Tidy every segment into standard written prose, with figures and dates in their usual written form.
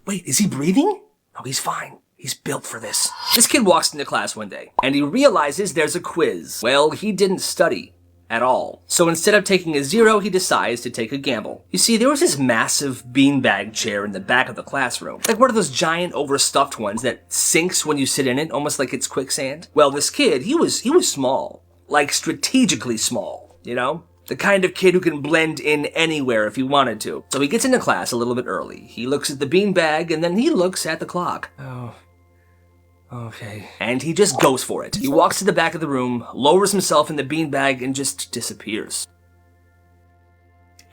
Wait, is he breathing? Oh, he's fine. He's built for this. This kid walks into class one day, and he realizes there's a quiz. Well, he didn't study at all. So instead of taking a 0, he decides to take a gamble. You see, there was this massive beanbag chair in the back of the classroom. Like one of those giant overstuffed ones that sinks when you sit in it, almost like it's quicksand. Well, this kid, he was small. Like strategically small, you know? The kind of kid who can blend in anywhere if he wanted to. So he gets into class a little bit early. He looks at the beanbag, and then he looks at the clock. Oh. Okay. And he just goes for it. He walks to the back of the room, lowers himself in the beanbag, and just disappears.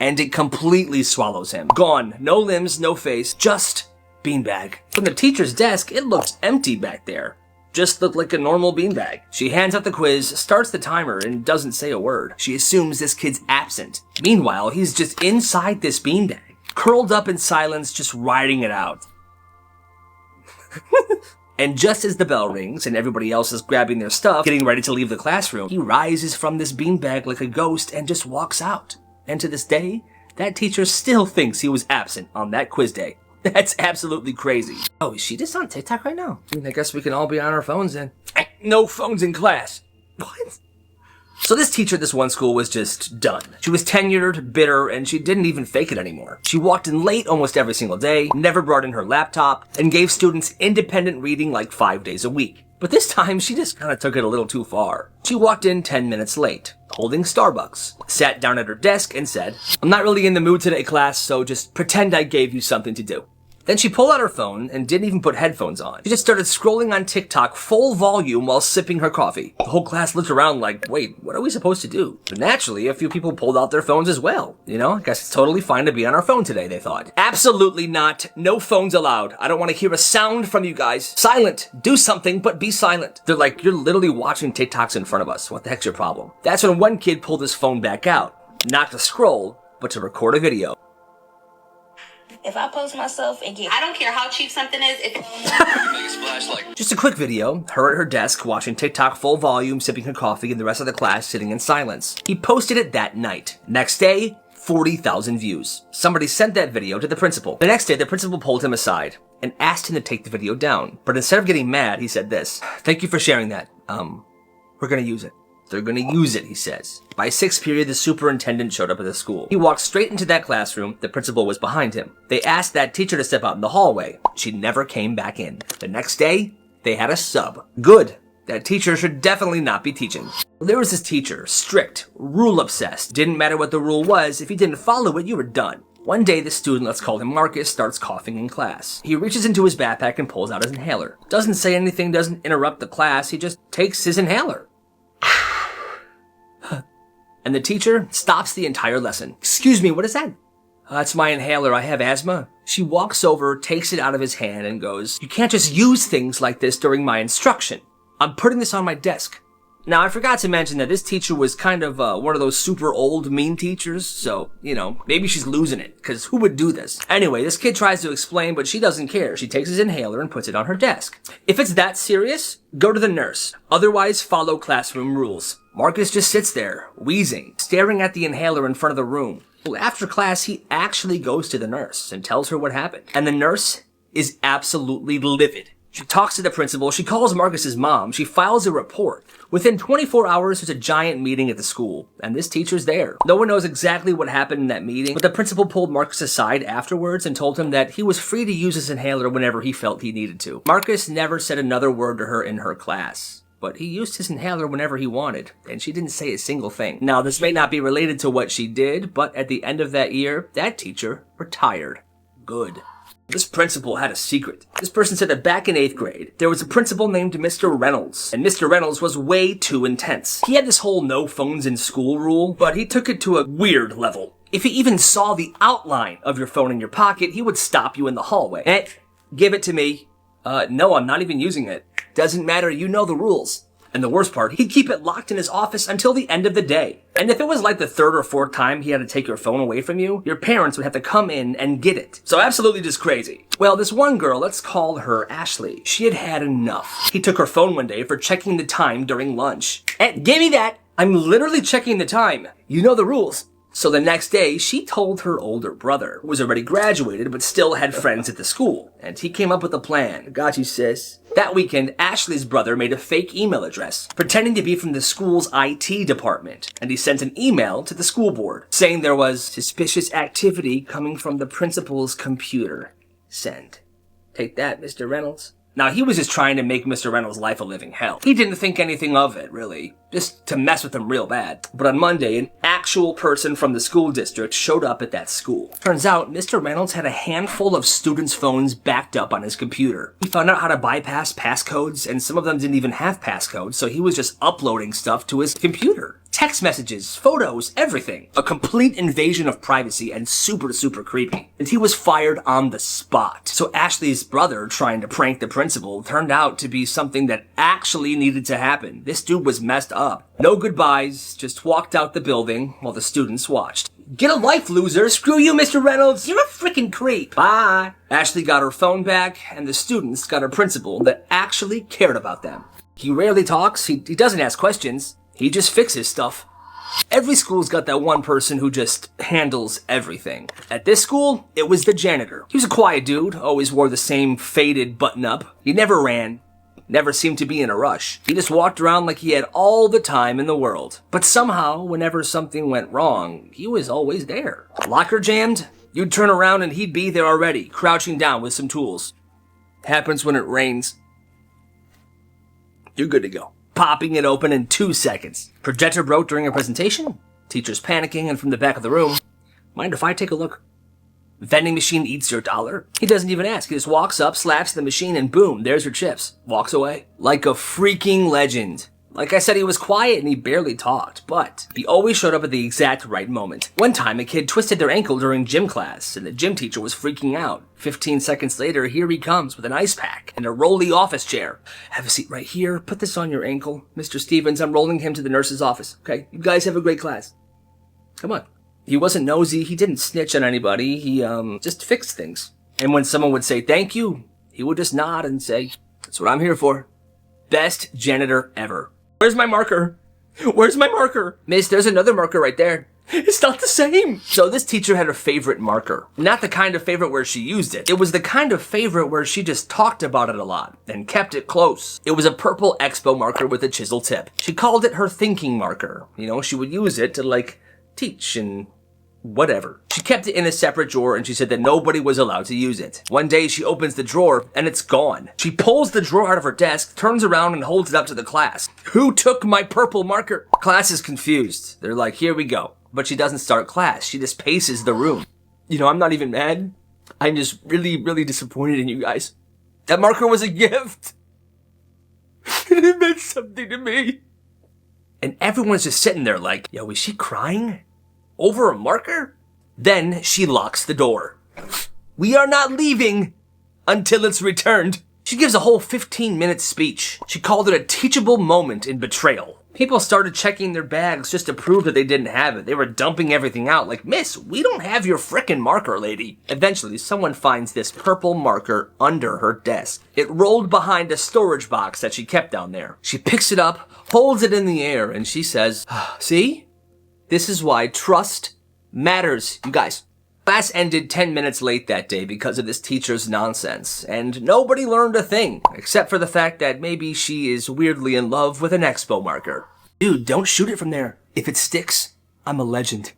And it completely swallows him. Gone. No limbs, no face, just beanbag. From the teacher's desk, it looked empty back there. Just looked like a normal beanbag. She hands out the quiz, starts the timer, and doesn't say a word. She assumes this kid's absent. Meanwhile, he's just inside this beanbag, curled up in silence, just riding it out. And just as the bell rings and everybody else is grabbing their stuff, getting ready to leave the classroom, he rises from this beanbag like a ghost and just walks out. And to this day, that teacher still thinks he was absent on that quiz day. That's absolutely crazy. Oh, is she just on TikTok right now? I guess we can all be on our phones then. No phones in class. What? So this teacher at this one school was just done. She was tenured, bitter, and she didn't even fake it anymore. She walked in late almost every single day, never brought in her laptop, and gave students independent reading like 5 days a week. But this time, she just kind of took it a little too far. She walked in 10 minutes late, holding Starbucks, sat down at her desk and said, "I'm not really in the mood today, class, so just pretend I gave you something to do." Then she pulled out her phone and didn't even put headphones on. She just started scrolling on TikTok full volume while sipping her coffee. The whole class looked around like, wait, what are we supposed to do? But naturally, a few people pulled out their phones as well. You know, I guess it's totally fine to be on our phone today, they thought. Absolutely not. No phones allowed. I don't want to hear a sound from you guys. Silent. Do something, but be silent. They're like, you're literally watching TikToks in front of us. What the heck's your problem? That's when one kid pulled his phone back out. Not to scroll, but to record a video. If I post myself and get... I don't care how cheap something is. Just a quick video, her at her desk watching TikTok full volume, sipping her coffee, and the rest of the class sitting in silence. He posted it that night. Next day, 40,000 views. Somebody sent that video to the principal. The next day, the principal pulled him aside and asked him to take the video down. But instead of getting mad, he said this: "Thank you for sharing that. We're gonna use it." They're gonna use it, he says. By 6th period, the superintendent showed up at the school. He walked straight into that classroom. The principal was behind him. They asked that teacher to step out in the hallway. She never came back in. The next day, they had a sub. Good. That teacher should definitely not be teaching. There was this teacher, strict, rule-obsessed. Didn't matter what the rule was. If you didn't follow it, you were done. One day, the student, let's call him Marcus, starts coughing in class. He reaches into his backpack and pulls out his inhaler. Doesn't say anything, doesn't interrupt the class. He just takes his inhaler. And the teacher stops the entire lesson. "Excuse me, what is that?" "That's my inhaler. I have asthma." She walks over, takes it out of his hand, and goes, "You can't just use things like this during my instruction. I'm putting this on my desk." Now, I forgot to mention that this teacher was kind of one of those super old, mean teachers, so, you know, maybe she's losing it, because who would do this? Anyway, this kid tries to explain, but she doesn't care. She takes his inhaler and puts it on her desk. If it's that serious, go to the nurse. Otherwise, follow classroom rules. Marcus just sits there, wheezing, staring at the inhaler in front of the room. Well, after class, he actually goes to the nurse and tells her what happened. And the nurse is absolutely livid. She talks to the principal, she calls Marcus's mom, she files a report. Within 24 hours, there's a giant meeting at the school, and this teacher's there. No one knows exactly what happened in that meeting, but the principal pulled Marcus aside afterwards and told him that he was free to use his inhaler whenever he felt he needed to. Marcus never said another word to her in her class, but he used his inhaler whenever he wanted, and she didn't say a single thing. Now, this may not be related to what she did, but at the end of that year, that teacher retired. Good. This principal had a secret. This person said that back in 8th grade, there was a principal named Mr. Reynolds, and Mr. Reynolds was way too intense. He had this whole no phones in school rule, but he took it to a weird level. If he even saw the outline of your phone in your pocket, he would stop you in the hallway. Give it to me. No, I'm not even using it. Doesn't matter, you know the rules. And the worst part, he'd keep it locked in his office until the end of the day. And if it was like the 3rd or 4th time he had to take your phone away from you, your parents would have to come in and get it. So absolutely just crazy. Well, this one girl, let's call her Ashley, she had had enough. He took her phone one day for checking the time during lunch. Give me that! I'm literally checking the time. You know the rules. So the next day, she told her older brother, who was already graduated but still had friends at the school. And he came up with a plan. Got you, sis. That weekend, Ashley's brother made a fake email address, pretending to be from the school's IT department. And he sent an email to the school board, saying there was suspicious activity coming from the principal's computer. Send. Take that, Mr. Reynolds. Now, he was just trying to make Mr. Reynolds' life a living hell. He didn't think anything of it, really. Just to mess with him real bad. But on Monday, an actual person from the school district showed up at that school. Turns out, Mr. Reynolds had a handful of students' phones backed up on his computer. He found out how to bypass passcodes, and some of them didn't even have passcodes, so he was just uploading stuff to his computer. Text messages, photos, everything. A complete invasion of privacy and super, super creepy. And he was fired on the spot. So Ashley's brother, trying to prank the principal, turned out to be something that actually needed to happen. This dude was messed up. No goodbyes, just walked out the building while the students watched. Get a life, loser! Screw you, Mr. Reynolds! You're a freaking creep! Bye! Ashley got her phone back, and the students got a principal that actually cared about them. He rarely talks, he doesn't ask questions. He just fixes stuff. Every school's got that one person who just handles everything. At this school, it was the janitor. He was a quiet dude, always wore the same faded button-up. He never ran, never seemed to be in a rush. He just walked around like he had all the time in the world. But somehow, whenever something went wrong, he was always there. Locker jammed? You'd turn around and he'd be there already, crouching down with some tools. Happens when it rains. You're good to go. Popping it open in 2 seconds. Projector broke during a presentation. Teacher's panicking, and from the back of the room, mind if I take a look? Vending machine eats your dollar. He doesn't even ask. He just walks up, slaps the machine, and boom, there's your chips. Walks away. Like a freaking legend. Like I said, he was quiet and he barely talked, but he always showed up at the exact right moment. One time, a kid twisted their ankle during gym class, and the gym teacher was freaking out. 15 seconds later, here he comes with an ice pack and a rolly office chair. Have a seat right here. Put this on your ankle. Mr. Stevens, I'm rolling him to the nurse's office. Okay, you guys have a great class. Come on. He wasn't nosy. He didn't snitch on anybody. He, just fixed things. And when someone would say thank you, he would just nod and say, that's what I'm here for. Best janitor ever. Where's my marker? Where's my marker? Miss, there's another marker right there. It's not the same. So this teacher had a favorite marker. Not the kind of favorite where she used it. It was the kind of favorite where she just talked about it a lot and kept it close. It was a purple Expo marker with a chisel tip. She called it her thinking marker. You know, she would use it to, teach and whatever. She kept it in a separate drawer, and she said that nobody was allowed to use it. One day she opens the drawer and it's gone. She pulls the drawer out of her desk, turns around and holds it up to the class. Who took my purple marker? Class is confused. They're like, here we go. But she doesn't start class. She just paces the room. You know, I'm not even mad. I'm just really, really disappointed in you guys. That marker was a gift. It meant something to me. And everyone's just sitting there like, yo, is she crying? Over a marker? Then she locks the door. We are not leaving until it's returned. She gives a whole 15-minute speech. She called it a teachable moment in betrayal. People started checking their bags just to prove that they didn't have it. They were dumping everything out like, Miss, we don't have your frickin' marker, lady. Eventually, someone finds this purple marker under her desk. It rolled behind a storage box that she kept down there. She picks it up, holds it in the air, and she says, see? This is why trust matters, you guys. Class ended 10 minutes late that day because of this teacher's nonsense, and nobody learned a thing, except for the fact that maybe she is weirdly in love with an Expo marker. Dude, don't shoot it from there. If it sticks, I'm a legend.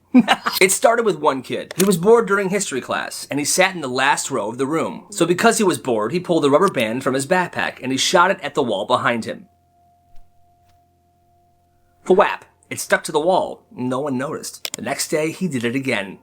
It started with one kid. He was bored during history class, and he sat in the last row of the room. So because he was bored, he pulled a rubber band from his backpack, and he shot it at the wall behind him. Whap! It stuck to the wall. No one noticed. The next day, he did it again.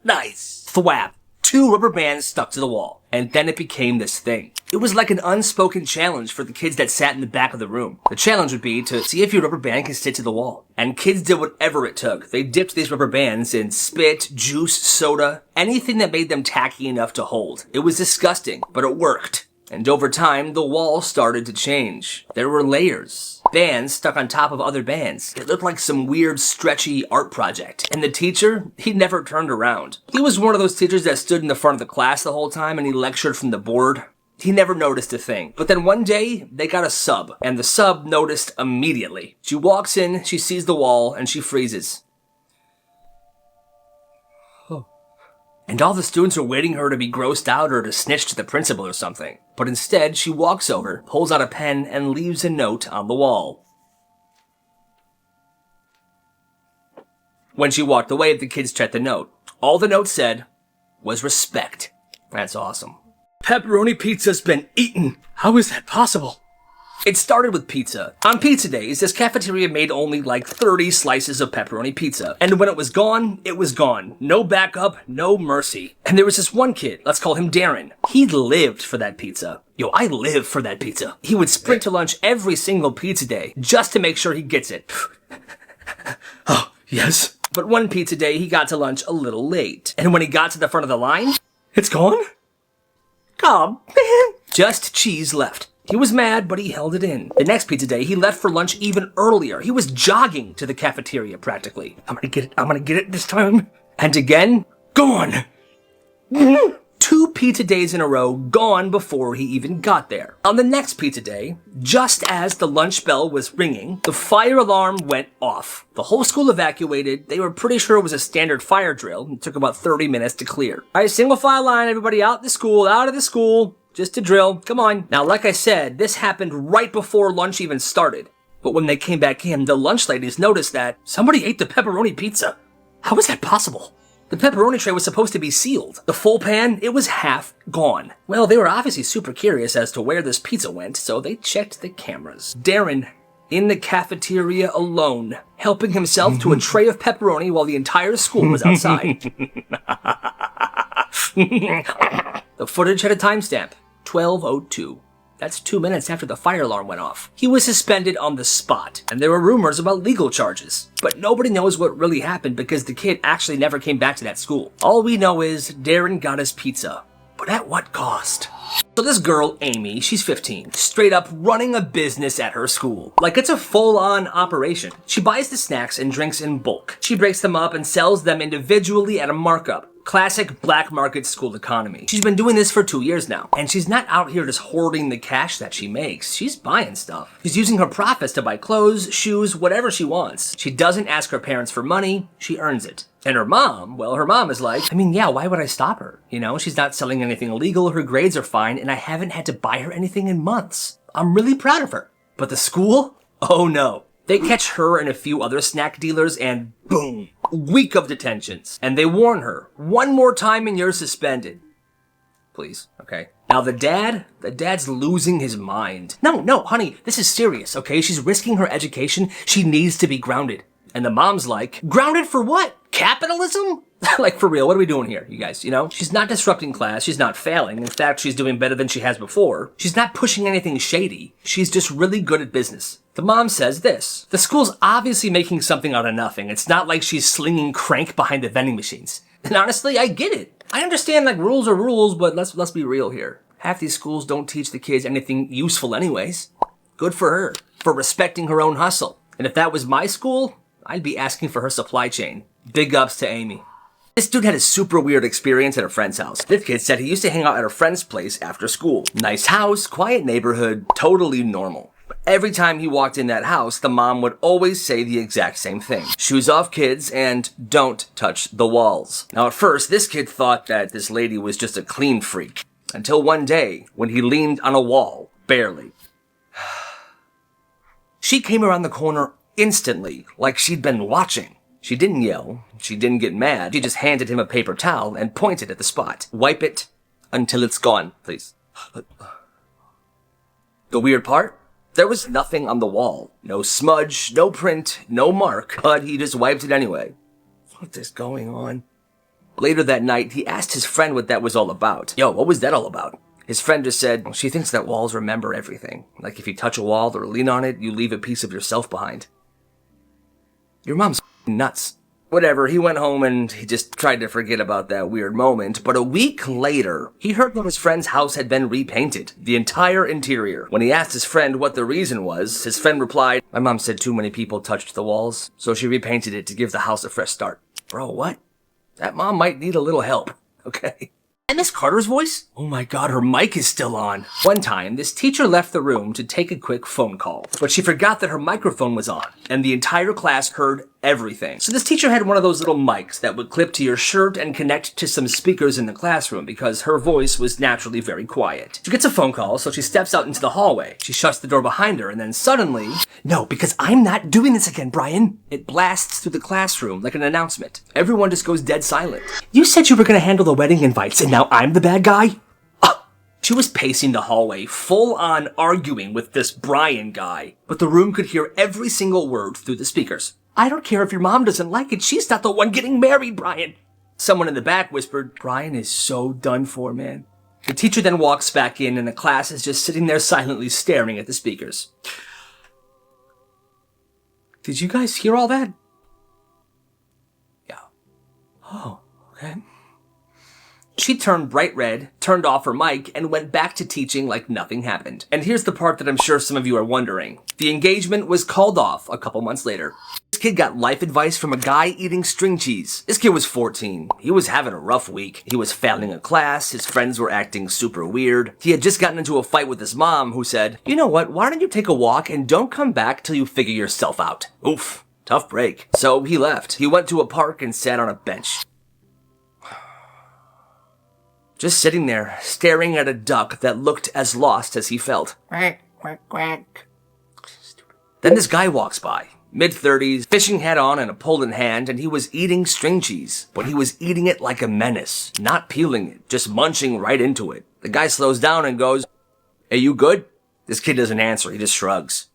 Nice. Thwap. 2 rubber bands stuck to the wall. And then it became this thing. It was like an unspoken challenge for the kids that sat in the back of the room. The challenge would be to see if your rubber band can stick to the wall. And kids did whatever it took. They dipped these rubber bands in spit, juice, soda, anything that made them tacky enough to hold. It was disgusting, but it worked. And over time, the wall started to change. There were layers. Bands stuck on top of other bands. It looked like some weird, stretchy art project. And the teacher, he never turned around. He was one of those teachers that stood in the front of the class the whole time and he lectured from the board. He never noticed a thing. But then one day, they got a sub. And the sub noticed immediately. She walks in, she sees the wall, and she freezes. And all the students are waiting her to be grossed out or to snitch to the principal or something. But instead, she walks over, pulls out a pen, and leaves a note on the wall. When she walked away, the kids checked the note. All the note said was respect. That's awesome. Pepperoni pizza's been eaten. How is that possible? It started with pizza. On pizza days, this cafeteria made only like 30 slices of pepperoni pizza. And when it was gone, it was gone. No backup, no mercy. And there was this one kid, let's call him Darren. He lived for that pizza. Yo, I live for that pizza. He would sprint to lunch every single pizza day just to make sure he gets it. Oh, yes. But one pizza day, he got to lunch a little late. And when he got to the front of the line, it's gone? Oh, man. Just cheese left. He was mad, but he held it in. The next pizza day, he left for lunch even earlier. He was jogging to the cafeteria, practically. I'm gonna get it this time. And again, gone. 2 pizza days in a row, gone before he even got there. On the next pizza day, just as the lunch bell was ringing, the fire alarm went off. The whole school evacuated. They were pretty sure it was a standard fire drill. It took about 30 minutes to clear. All right, single file line, everybody out of the school. Just a drill. Come on. Now, like I said, this happened right before lunch even started. But when they came back in, the lunch ladies noticed that somebody ate the pepperoni pizza. How was that possible? The pepperoni tray was supposed to be sealed. The full pan, it was half gone. Well, they were obviously super curious as to where this pizza went, so they checked the cameras. Darren, in the cafeteria alone, helping himself to a tray of pepperoni while the entire school was outside. The footage had a timestamp. 12:02. That's 2 minutes after the fire alarm went off. He was suspended on the spot, and there were rumors about legal charges. But nobody knows what really happened because the kid actually never came back to that school. All we know is Darren got his pizza. But at what cost? So this girl, Amy, she's 15, straight up running a business at her school. Like it's a full-on operation. She buys the snacks and drinks in bulk. She breaks them up and sells them individually at a markup. Classic black market school economy. She's been doing this for 2 years now, and she's not out here just hoarding the cash that she makes. She's buying stuff. She's using her profits to buy clothes, shoes, whatever she wants. She doesn't ask her parents for money, she earns it. And her mom, well, her mom is like, yeah, why would I stop her? You know, she's not selling anything illegal, her grades are fine, and I haven't had to buy her anything in months. I'm really proud of her. But the school? Oh no. They catch her and a few other snack dealers and boom, week of detentions. And they warn her, one more time and you're suspended. Please, okay. Now the dad's losing his mind. No, honey, this is serious, okay? She's risking her education. She needs to be grounded. And the mom's like, grounded for what? Capitalism? Like, for real, what are we doing here, you guys? You know, she's not disrupting class. She's not failing. In fact, she's doing better than she has before. She's not pushing anything shady. She's just really good at business. The mom says this. The school's obviously making something out of nothing. It's not like she's slinging crank behind the vending machines. And honestly, I get it. I understand, like, rules are rules, but let's be real here. Half these schools don't teach the kids anything useful anyways. Good for her. For respecting her own hustle. And if that was my school, I'd be asking for her supply chain. Big ups to Amy. This dude had a super weird experience at a friend's house. This kid said he used to hang out at a friend's place after school. Nice house, quiet neighborhood, totally normal. But every time he walked in that house, the mom would always say the exact same thing. Shoes off, kids, and don't touch the walls. Now at first, this kid thought that this lady was just a clean freak. Until one day, when he leaned on a wall, barely. She came around the corner instantly, like she'd been watching. She didn't yell. She didn't get mad. She just handed him a paper towel and pointed at the spot. Wipe it until it's gone, please. The weird part? There was nothing on the wall. No smudge, no print, no mark, but he just wiped it anyway. What is going on? Later that night, he asked his friend what that was all about. Yo, what was that all about? His friend just said, she thinks that walls remember everything. Like if you touch a wall or lean on it, you leave a piece of yourself behind. Your mom's nuts. Whatever, he went home and he just tried to forget about that weird moment, but a week later, he heard that his friend's house had been repainted. The entire interior. When he asked his friend what the reason was, his friend replied, my mom said too many people touched the walls, so she repainted it to give the house a fresh start. Bro, what? That mom might need a little help, okay? And Miss Carter's voice? Oh my god, her mic is still on. One time, this teacher left the room to take a quick phone call, but she forgot that her microphone was on, and the entire class heard everything. So this teacher had one of those little mics that would clip to your shirt and connect to some speakers in the classroom because her voice was naturally very quiet. She gets a phone call, so she steps out into the hallway. She shuts the door behind her, and then suddenly, "No, because I'm not doing this again, Brian." It blasts through the classroom like an announcement. Everyone just goes dead silent. "You said you were going to handle the wedding invites, and now I'm the bad guy?" She was pacing the hallway, full-on arguing with this Brian guy, but the room could hear every single word through the speakers. "I don't care if your mom doesn't like it, she's not the one getting married, Brian." Someone in the back whispered, "Brian is so done for, man." The teacher then walks back in, and the class is just sitting there silently staring at the speakers. Did you guys hear all that? Yeah. Oh, okay. She turned bright red, turned off her mic, and went back to teaching like nothing happened. And here's the part that I'm sure some of you are wondering. The engagement was called off a couple months later. This kid got life advice from a guy eating string cheese. This kid was 14. He was having a rough week. He was failing a class, his friends were acting super weird. He had just gotten into a fight with his mom, who said, "You know what, why don't you take a walk and don't come back till you figure yourself out." Oof, tough break. So he left. He went to a park and sat on a bench. Just sitting there, staring at a duck that looked as lost as he felt. Quack, quack, quack. Then this guy walks by, mid-30s, fishing hat on and a pole in hand, and he was eating string cheese. But he was eating it like a menace, not peeling it, just munching right into it. The guy slows down and goes, "Hey, you good?" This kid doesn't answer, he just shrugs.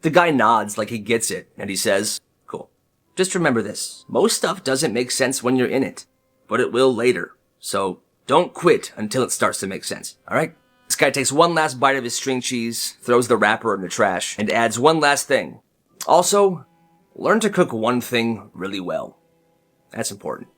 The guy nods like he gets it, and he says, "Cool. Just remember this. Most stuff doesn't make sense when you're in it, but it will later. So don't quit until it starts to make sense, alright?" This guy takes one last bite of his string cheese, throws the wrapper in the trash, and adds one last thing. Also, learn to cook one thing really well. That's important.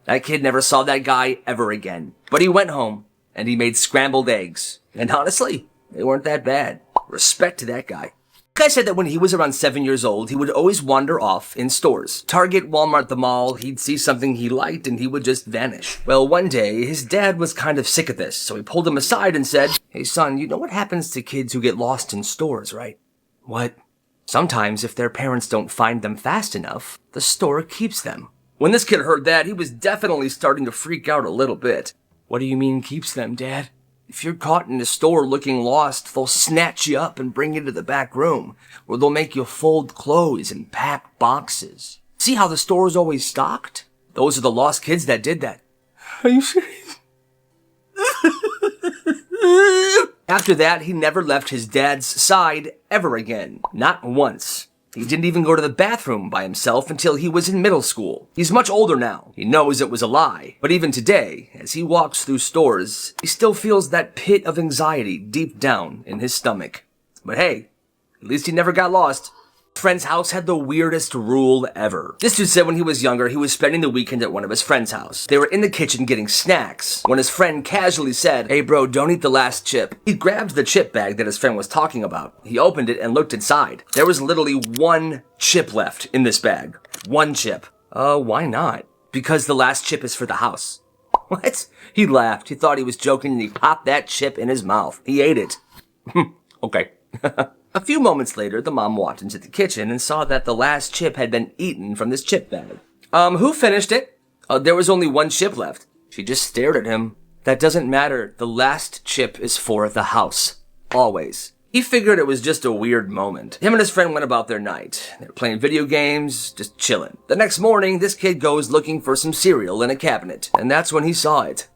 That kid never saw that guy ever again. But he went home, and he made scrambled eggs. And honestly, they weren't that bad. Respect to that guy. The guy said that when he was around 7 years old, he would always wander off in stores. Target, Walmart, the mall, he'd see something he liked and he would just vanish. Well, one day, his dad was kind of sick of this, so he pulled him aside and said, "Hey son, you know what happens to kids who get lost in stores, right?" "What?" "Sometimes if their parents don't find them fast enough, the store keeps them." When this kid heard that, he was definitely starting to freak out a little bit. "What do you mean keeps them, Dad?" "If you're caught in a store looking lost, they'll snatch you up and bring you to the back room, where they'll make you fold clothes and pack boxes. See how the store's always stocked? Those are the lost kids that did that." "Are you serious?" After that, he never left his dad's side ever again. Not once. He didn't even go to the bathroom by himself until he was in middle school. He's much older now. He knows it was a lie. But even today, as he walks through stores, he still feels that pit of anxiety deep down in his stomach. But hey, at least he never got lost. His friend's house had the weirdest rule ever. This dude said when he was younger, he was spending the weekend at one of his friend's house. They were in the kitchen getting snacks when his friend casually said, "Hey bro, don't eat the last chip." He grabbed the chip bag that his friend was talking about. He opened it and looked inside. There was literally one chip left in this bag. One chip. Why not? "Because the last chip is for the house." What? He laughed. He thought he was joking and he popped that chip in his mouth. He ate it. Okay. A few moments later, the mom walked into the kitchen and saw that the last chip had been eaten from this chip bag. Who finished it?" There was only one chip left." She just stared at him. "That doesn't matter. The last chip is for the house. Always." He figured it was just a weird moment. Him and his friend went about their night. They were playing video games, just chilling. The next morning, this kid goes looking for some cereal in a cabinet, and that's when he saw it.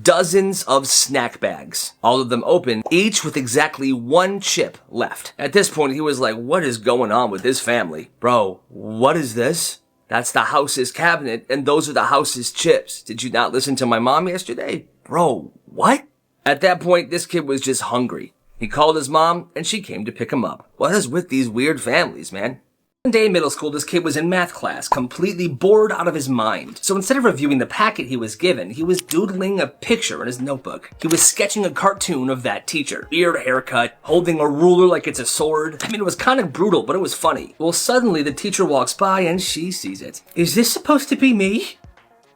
Dozens of snack bags, all of them open, each with exactly one chip left. At this point, he was like, what is going on with his family? "Bro, what is this?" "That's the house's cabinet, and those are the house's chips. Did you not listen to my mom yesterday?" "Bro, what?" At that point, this kid was just hungry. He called his mom, and she came to pick him up. What is with these weird families, man? One day in middle school, this kid was in math class, completely bored out of his mind. So instead of reviewing the packet he was given, he was doodling a picture in his notebook. He was sketching a cartoon of that teacher. Weird haircut, holding a ruler like it's a sword. I mean, it was kind of brutal, but it was funny. Well, suddenly the teacher walks by and she sees it. "Is this supposed to be me?"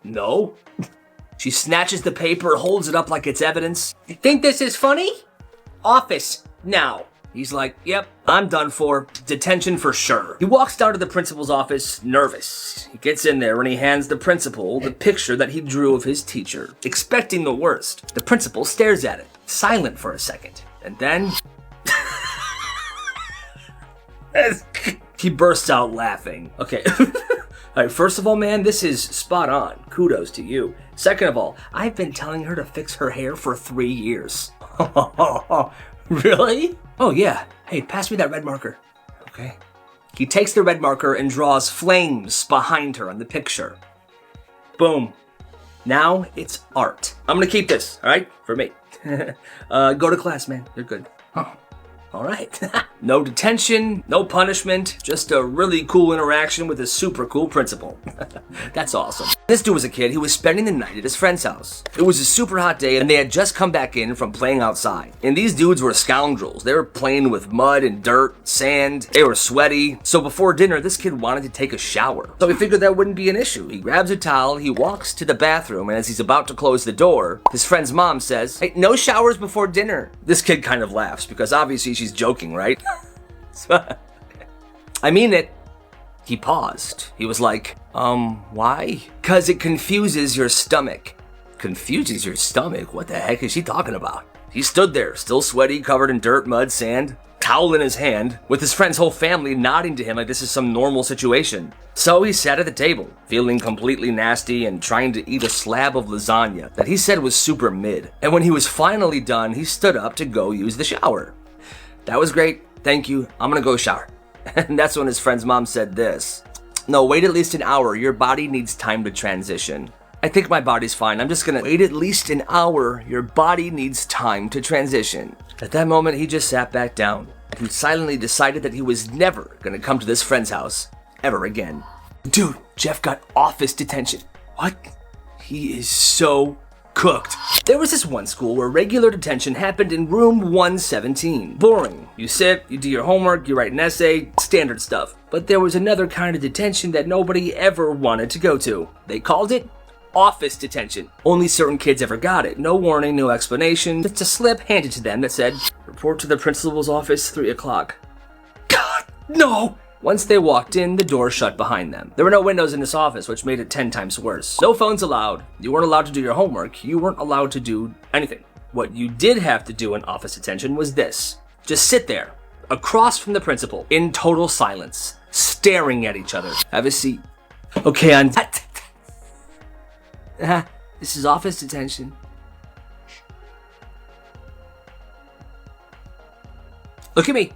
"No." She snatches the paper, holds it up like it's evidence. You think this is funny? Office, now. He's like, yep, I'm done for. Detention for sure. He walks down to the principal's office, nervous. He gets in there and he hands the principal the picture that he drew of his teacher, expecting the worst. The principal stares at it, silent for a second, and then... he bursts out laughing. Okay. All right, first of all, man, this is spot on. Kudos to you. Second of all, I've been telling her to fix her hair for 3 years. Really? Oh, yeah. Hey, pass me that red marker. Okay. He takes the red marker and draws flames behind her on the picture. Boom. Now it's art. I'm gonna keep this, all right? For me. Go to class, man. You're good. Oh. All right. No detention, no punishment, just a really cool interaction with a super cool principal. That's awesome. This dude was a kid who was spending the night at his friend's house. It was a super hot day and they had just come back in from playing outside. And these dudes were scoundrels. They were playing with mud and dirt, sand. They were sweaty. So before dinner, this kid wanted to take a shower. So he figured that wouldn't be an issue. He grabs a towel, he walks to the bathroom, and as he's about to close the door, his friend's mom says, "Hey, no showers before dinner." This kid kind of laughs because obviously she's joking, right? I mean it. He paused. He was like, why? 'Cause it confuses your stomach. Confuses your stomach? What the heck is she talking about? He stood there, still sweaty, covered in dirt, mud, sand, towel in his hand, with his friend's whole family nodding to him like this is some normal situation. So he sat at the table, feeling completely nasty and trying to eat a slab of lasagna that he said was super mid. And when he was finally done, he stood up to go use the shower. That was great. Thank you. I'm gonna go shower. And that's when his friend's mom said this. No, wait at least an hour. Your body needs time to transition. I think my body's fine. I'm just gonna wait at least an hour. Your body needs time to transition. At that moment, he just sat back down. He silently decided that he was never gonna come to this friend's house ever again. Dude, Jeff got office detention. What? He is so cooked. There was this one school where regular detention happened in room 117. Boring. You sit, you do your homework, you write an essay, standard stuff. But there was another kind of detention that nobody ever wanted to go to. They called it office detention. Only certain kids ever got it. No warning, no explanation. Just a slip handed to them that said, report to the principal's office 3 o'clock. God, no! Once they walked in, the door shut behind them. There were no windows in this office, which made it 10 times worse. No phones allowed. You weren't allowed to do your homework. You weren't allowed to do anything. What you did have to do in office detention was this. Just sit there, across from the principal, in total silence, staring at each other. Have a seat. Okay, on that. This is office detention. Look at me.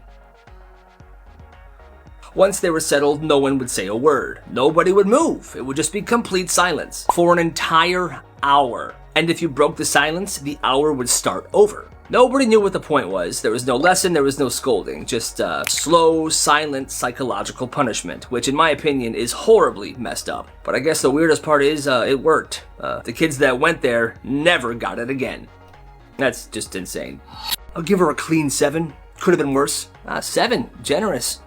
Once they were settled, no one would say a word. Nobody would move. It would just be complete silence for an entire hour. And if you broke the silence, the hour would start over. Nobody knew what the point was. There was no lesson, there was no scolding. Just slow, silent, psychological punishment, which in my opinion is horribly messed up. But I guess the weirdest part is it worked. The kids that went there never got it again. That's just insane. I'll give her a clean 7. Could have been worse. 7, generous.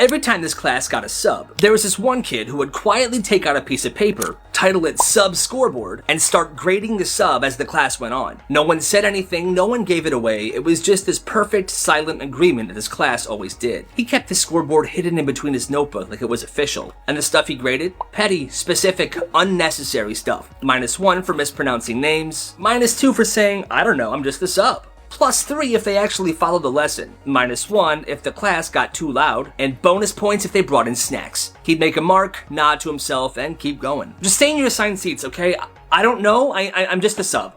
Every time this class got a sub, there was this one kid who would quietly take out a piece of paper, title it Sub Scoreboard, and start grading the sub as the class went on. No one said anything, no one gave it away, it was just this perfect silent agreement that this class always did. He kept the scoreboard hidden in between his notebook like it was official, and the stuff he graded? Petty, specific, unnecessary stuff. -1 for mispronouncing names, -2 for saying, I don't know, I'm just the sub. +3 if they actually followed the lesson, -1 if the class got too loud, and bonus points if they brought in snacks. He'd make a mark, nod to himself, and keep going. Just stay in your assigned seats, okay? I don't know, I'm just a sub.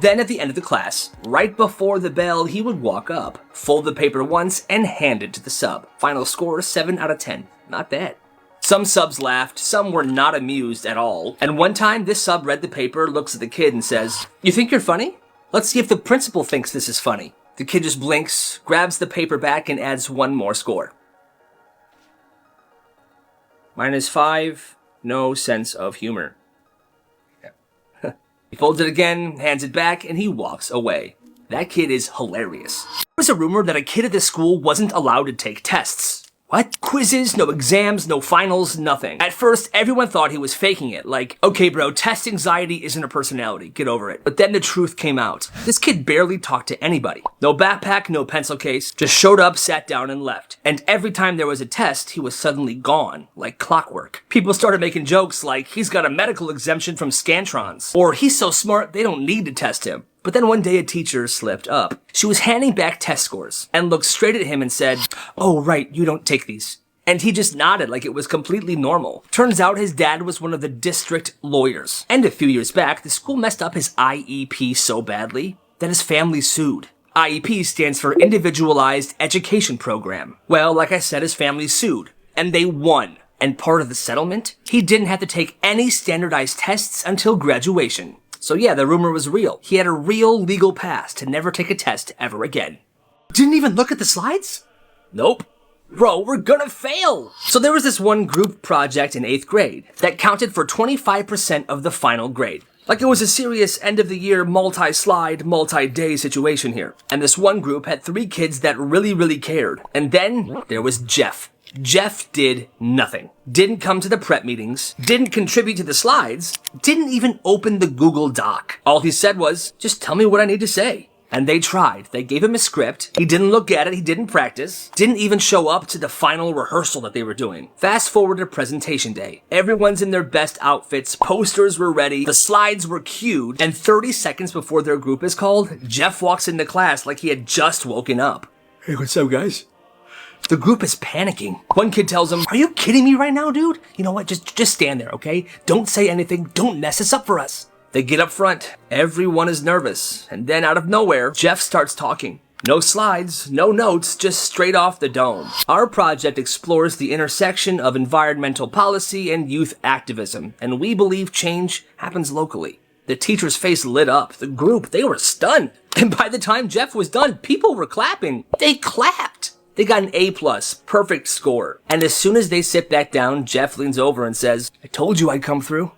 Then at the end of the class, right before the bell, he would walk up, fold the paper once, and hand it to the sub. Final score, 7 out of 10. Not bad. Some subs laughed, some were not amused at all. And one time, this sub read the paper, looks at the kid and says, "You think you're funny? Let's see if the principal thinks this is funny." The kid just blinks, grabs the paper back, and adds 1 more score. -5, no sense of humor. Yeah. He folds it again, hands it back, and he walks away. That kid is hilarious. There was a rumor that a kid at this school wasn't allowed to take tests. What? Quizzes, no exams, no finals, nothing. At first, everyone thought he was faking it. Like, okay bro, test anxiety isn't a personality, get over it. But then the truth came out. This kid barely talked to anybody. No backpack, no pencil case, just showed up, sat down, and left. And every time there was a test, he was suddenly gone, like clockwork. People started making jokes like, he's got a medical exemption from Scantrons, or he's so smart they don't need to test him. But then one day a teacher slipped up. She was handing back test scores and looked straight at him and said, "Oh, right, you don't take these." And he just nodded like it was completely normal. Turns out his dad was one of the district lawyers. And a few years back, the school messed up his IEP so badly that his family sued. IEP stands for Individualized Education Program. Well, like I said, his family sued. And they won. And part of the settlement? He didn't have to take any standardized tests until graduation. So yeah, the rumor was real. He had a real legal pass to never take a test ever again. Didn't even look at the slides? Nope. Bro, we're gonna fail! So there was this one group project in 8th grade that counted for 25% of the final grade. Like it was a serious end-of-the-year multi-slide, multi-day situation here. And this one group had 3 kids that really cared. And then there was Jeff. Jeff did nothing. Didn't come to the prep meetings, didn't contribute to the slides, didn't even open the Google Doc. All he said was, just tell me what I need to say. And they tried. They gave him a script. He didn't look at it. He didn't practice. Didn't even show up to the final rehearsal that they were doing. Fast forward to presentation day. Everyone's in their best outfits. Posters were ready. The slides were cued. And 30 seconds before their group is called, Jeff walks into class like he had just woken up. Hey, what's up, guys? The group is panicking. One kid tells him, "Are you kidding me right now, dude? You know what? Just stand there, okay? Don't say anything. Don't mess us up for us." They get up front. Everyone is nervous. And then out of nowhere, Jeff starts talking. No slides, no notes, just straight off the dome. Our project explores the intersection of environmental policy and youth activism, and we believe change happens locally. The teacher's face lit up. The group, they were stunned. And by the time Jeff was done, people were clapping. They clapped. They got an A+, perfect score. And as soon as they sit back down, Jeff leans over and says, "I told you I'd come through."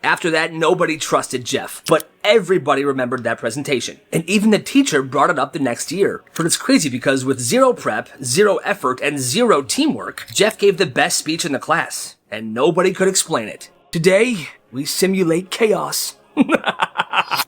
After that, nobody trusted Jeff, but everybody remembered that presentation. And even the teacher brought it up the next year. But it's crazy because with 0 prep, 0 effort, and 0 teamwork, Jeff gave the best speech in the class, and nobody could explain it. Today, we simulate chaos.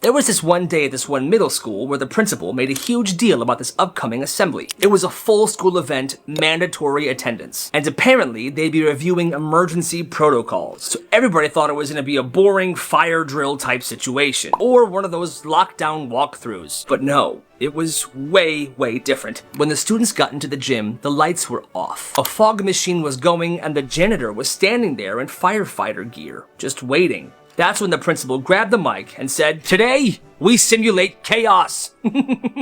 There was this one day at this one middle school where the principal made a huge deal about this upcoming assembly. It was a full school event, mandatory attendance. And apparently, they'd be reviewing emergency protocols. So everybody thought it was going to be a boring fire drill type situation. Or one of those lockdown walkthroughs. But no. It was way different. When the students got into the gym, the lights were off. A fog machine was going and the janitor was standing there in firefighter gear, just waiting. That's when the principal grabbed the mic and said, "Today, we simulate chaos."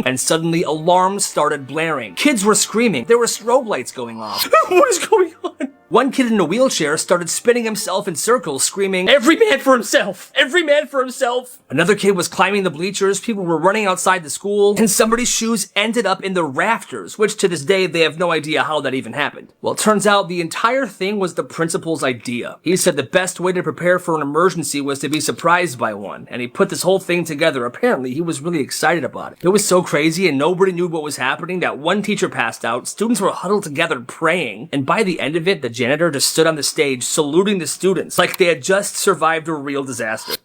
And suddenly alarms started blaring. Kids were screaming. There were strobe lights going off. What is going on? One kid in a wheelchair started spinning himself in circles, screaming, "Every man for himself! Every man for himself!" Another kid was climbing the bleachers, people were running outside the school, and somebody's shoes ended up in the rafters, which to this day they have no idea how that even happened. Well, it turns out the entire thing was the principal's idea. He said the best way to prepare for an emergency was to be surprised by one, and he put this whole thing together. Apparently, he was really excited about it. It was so crazy and nobody knew what was happening that one teacher passed out, students were huddled together praying, and by the end of it, the janitor just stood on the stage saluting the students like they had just survived a real disaster.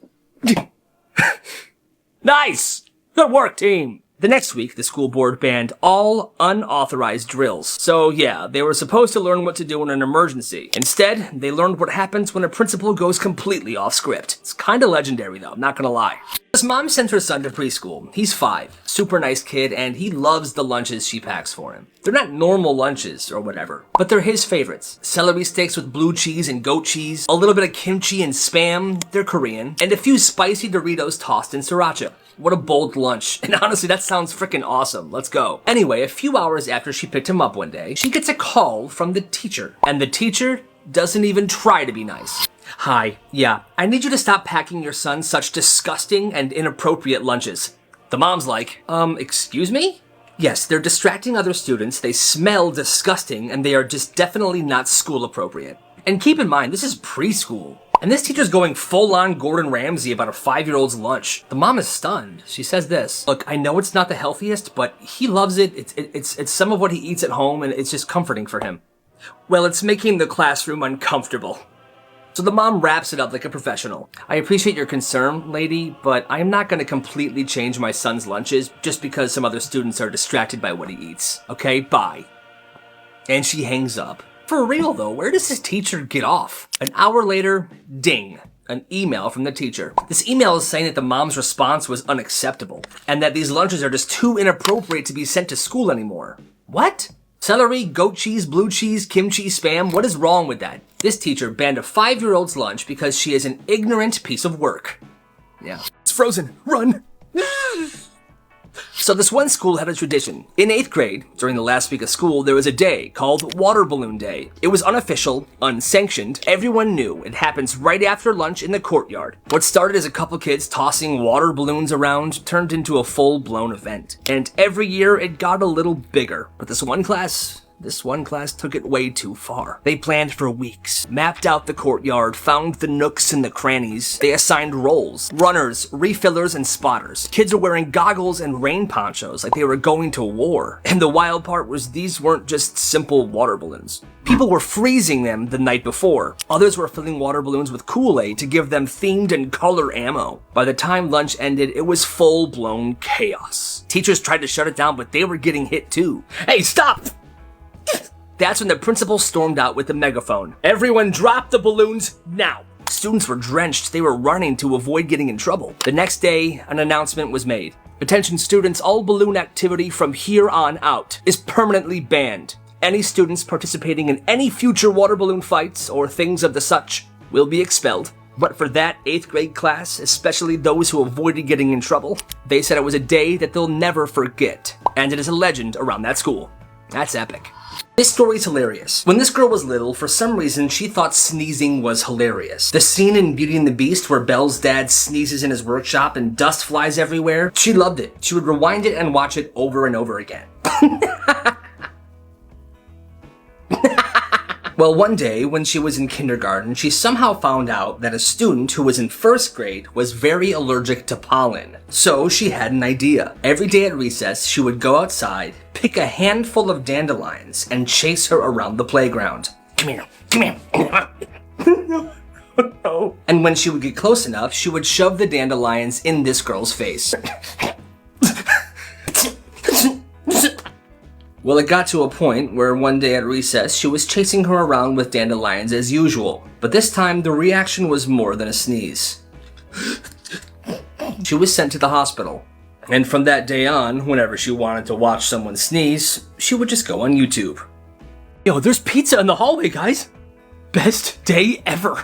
Nice! Good work, team! The next week, the school board banned all unauthorized drills. So yeah, they were supposed to learn what to do in an emergency. Instead, they learned what happens when a principal goes completely off script. It's kinda legendary though, I'm not gonna lie. His mom sent her son to preschool. He's 5, super nice kid, and he loves the lunches she packs for him. They're not normal lunches or whatever, but they're his favorites. Celery sticks with blue cheese and goat cheese, a little bit of kimchi and spam, they're Korean, and a few spicy Doritos tossed in sriracha. What a bold lunch. And honestly, that sounds freaking awesome. Let's go. Anyway, a few hours after she picked him up one day, she gets a call from the teacher. And the teacher doesn't even try to be nice. "Hi, yeah, I need you to stop packing your son such disgusting and inappropriate lunches." The mom's like, excuse me? Yes, they're distracting other students, they smell disgusting, and they are just definitely not school appropriate. And keep in mind, this is preschool. And this teacher's going full-on Gordon Ramsay about a 5-year-old's lunch. The mom is stunned. She says this, "Look, I know it's not the healthiest, but he loves it. It's some of what he eats at home, and it's just comforting for him." Well, it's making the classroom uncomfortable. So the mom wraps it up like a professional. "I appreciate your concern, lady, but I am not going to completely change my son's lunches just because some other students are distracted by what he eats. Okay, bye." And she hangs up. For real though, where does this teacher get off? An hour later, ding, an email from the teacher. This email is saying that the mom's response was unacceptable and that these lunches are just too inappropriate to be sent to school anymore. What? Celery, goat cheese, blue cheese, kimchi, spam? What is wrong with that? This teacher banned a 5-year-old's lunch because she is an ignorant piece of work. Yeah. It's frozen. Run! So this one school had a tradition. In 8th grade, during the last week of school, there was a day called Water Balloon Day. It was unofficial, unsanctioned. Everyone knew it happens right after lunch in the courtyard. What started as a couple kids tossing water balloons around turned into a full-blown event. And every year it got a little bigger. But this one class took it way too far. They planned for weeks, mapped out the courtyard, found the nooks and the crannies. They assigned roles, runners, refillers, and spotters. Kids were wearing goggles and rain ponchos like they were going to war. And the wild part was these weren't just simple water balloons. People were freezing them the night before. Others were filling water balloons with Kool-Aid to give them themed and color ammo. By the time lunch ended, it was full-blown chaos. Teachers tried to shut it down, but they were getting hit too. "Hey, stop!" That's when the principal stormed out with the megaphone. "Everyone drop the balloons now!" Students were drenched. They were running to avoid getting in trouble. The next day, an announcement was made. "Attention students, all balloon activity from here on out is permanently banned. Any students participating in any future water balloon fights or things of the such will be expelled." But for that 8th grade class, especially those who avoided getting in trouble, they said it was a day that they'll never forget. And it is a legend around that school. That's epic. This story's hilarious. When this girl was little, for some reason, she thought sneezing was hilarious. The scene in Beauty and the Beast where Belle's dad sneezes in his workshop and dust flies everywhere, she loved it. She would rewind it and watch it over and over again. Well, one day, when she was in kindergarten, she somehow found out that a student who was in 1st grade was very allergic to pollen. So she had an idea. Every day at recess, she would go outside, pick a handful of dandelions, and chase her around the playground. "Come here, come here." No. And when she would get close enough, she would shove the dandelions in this girl's face. Well, it got to a point where one day at recess, she was chasing her around with dandelions as usual. But this time, the reaction was more than a sneeze. She was sent to the hospital. And from that day on, whenever she wanted to watch someone sneeze, she would just go on YouTube. Yo, there's pizza in the hallway, guys! Best day ever!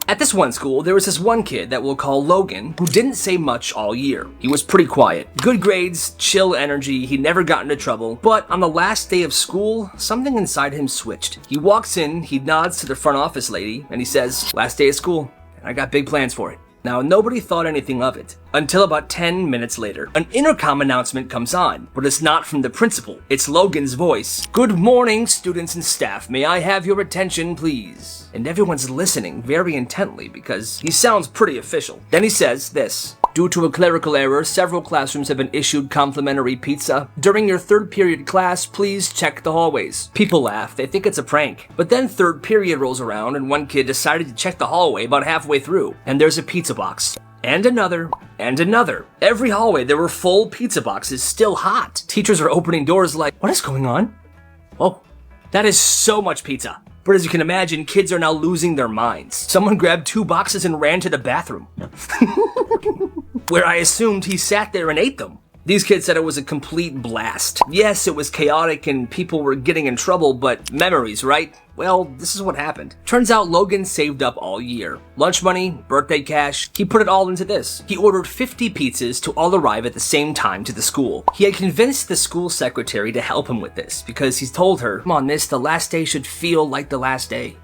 At this one school, there was this one kid that we'll call Logan, who didn't say much all year. He was pretty quiet. Good grades, chill energy, he never got into trouble. But on the last day of school, something inside him switched. He walks in, he nods to the front office lady, and he says, "Last day of school, and I got big plans for it." Now, nobody thought anything of it, until about 10 minutes later. An intercom announcement comes on, but it's not from the principal. It's Logan's voice. "Good morning, students and staff. May I have your attention, please?" And everyone's listening very intently because he sounds pretty official. Then he says this. "Due to a clerical error, several classrooms have been issued complimentary pizza. During your 3rd period class, please check the hallways." People laugh. They think it's a prank. But then 3rd period rolls around and one kid decided to check the hallway about halfway through. And there's a pizza box. And another, and another. Every hallway, there were full pizza boxes, still hot. Teachers are opening doors like, "What is going on?" Oh, that is so much pizza. But as you can imagine, kids are now losing their minds. Someone grabbed 2 boxes and ran to the bathroom, where I assumed he sat there and ate them. These kids said it was a complete blast. Yes, it was chaotic and people were getting in trouble, but memories, right? Well, this is what happened. Turns out Logan saved up all year. Lunch money, birthday cash, he put it all into this. He ordered 50 pizzas to all arrive at the same time to the school. He had convinced the school secretary to help him with this because he's told her, "Come on, miss, the last day should feel like the last day."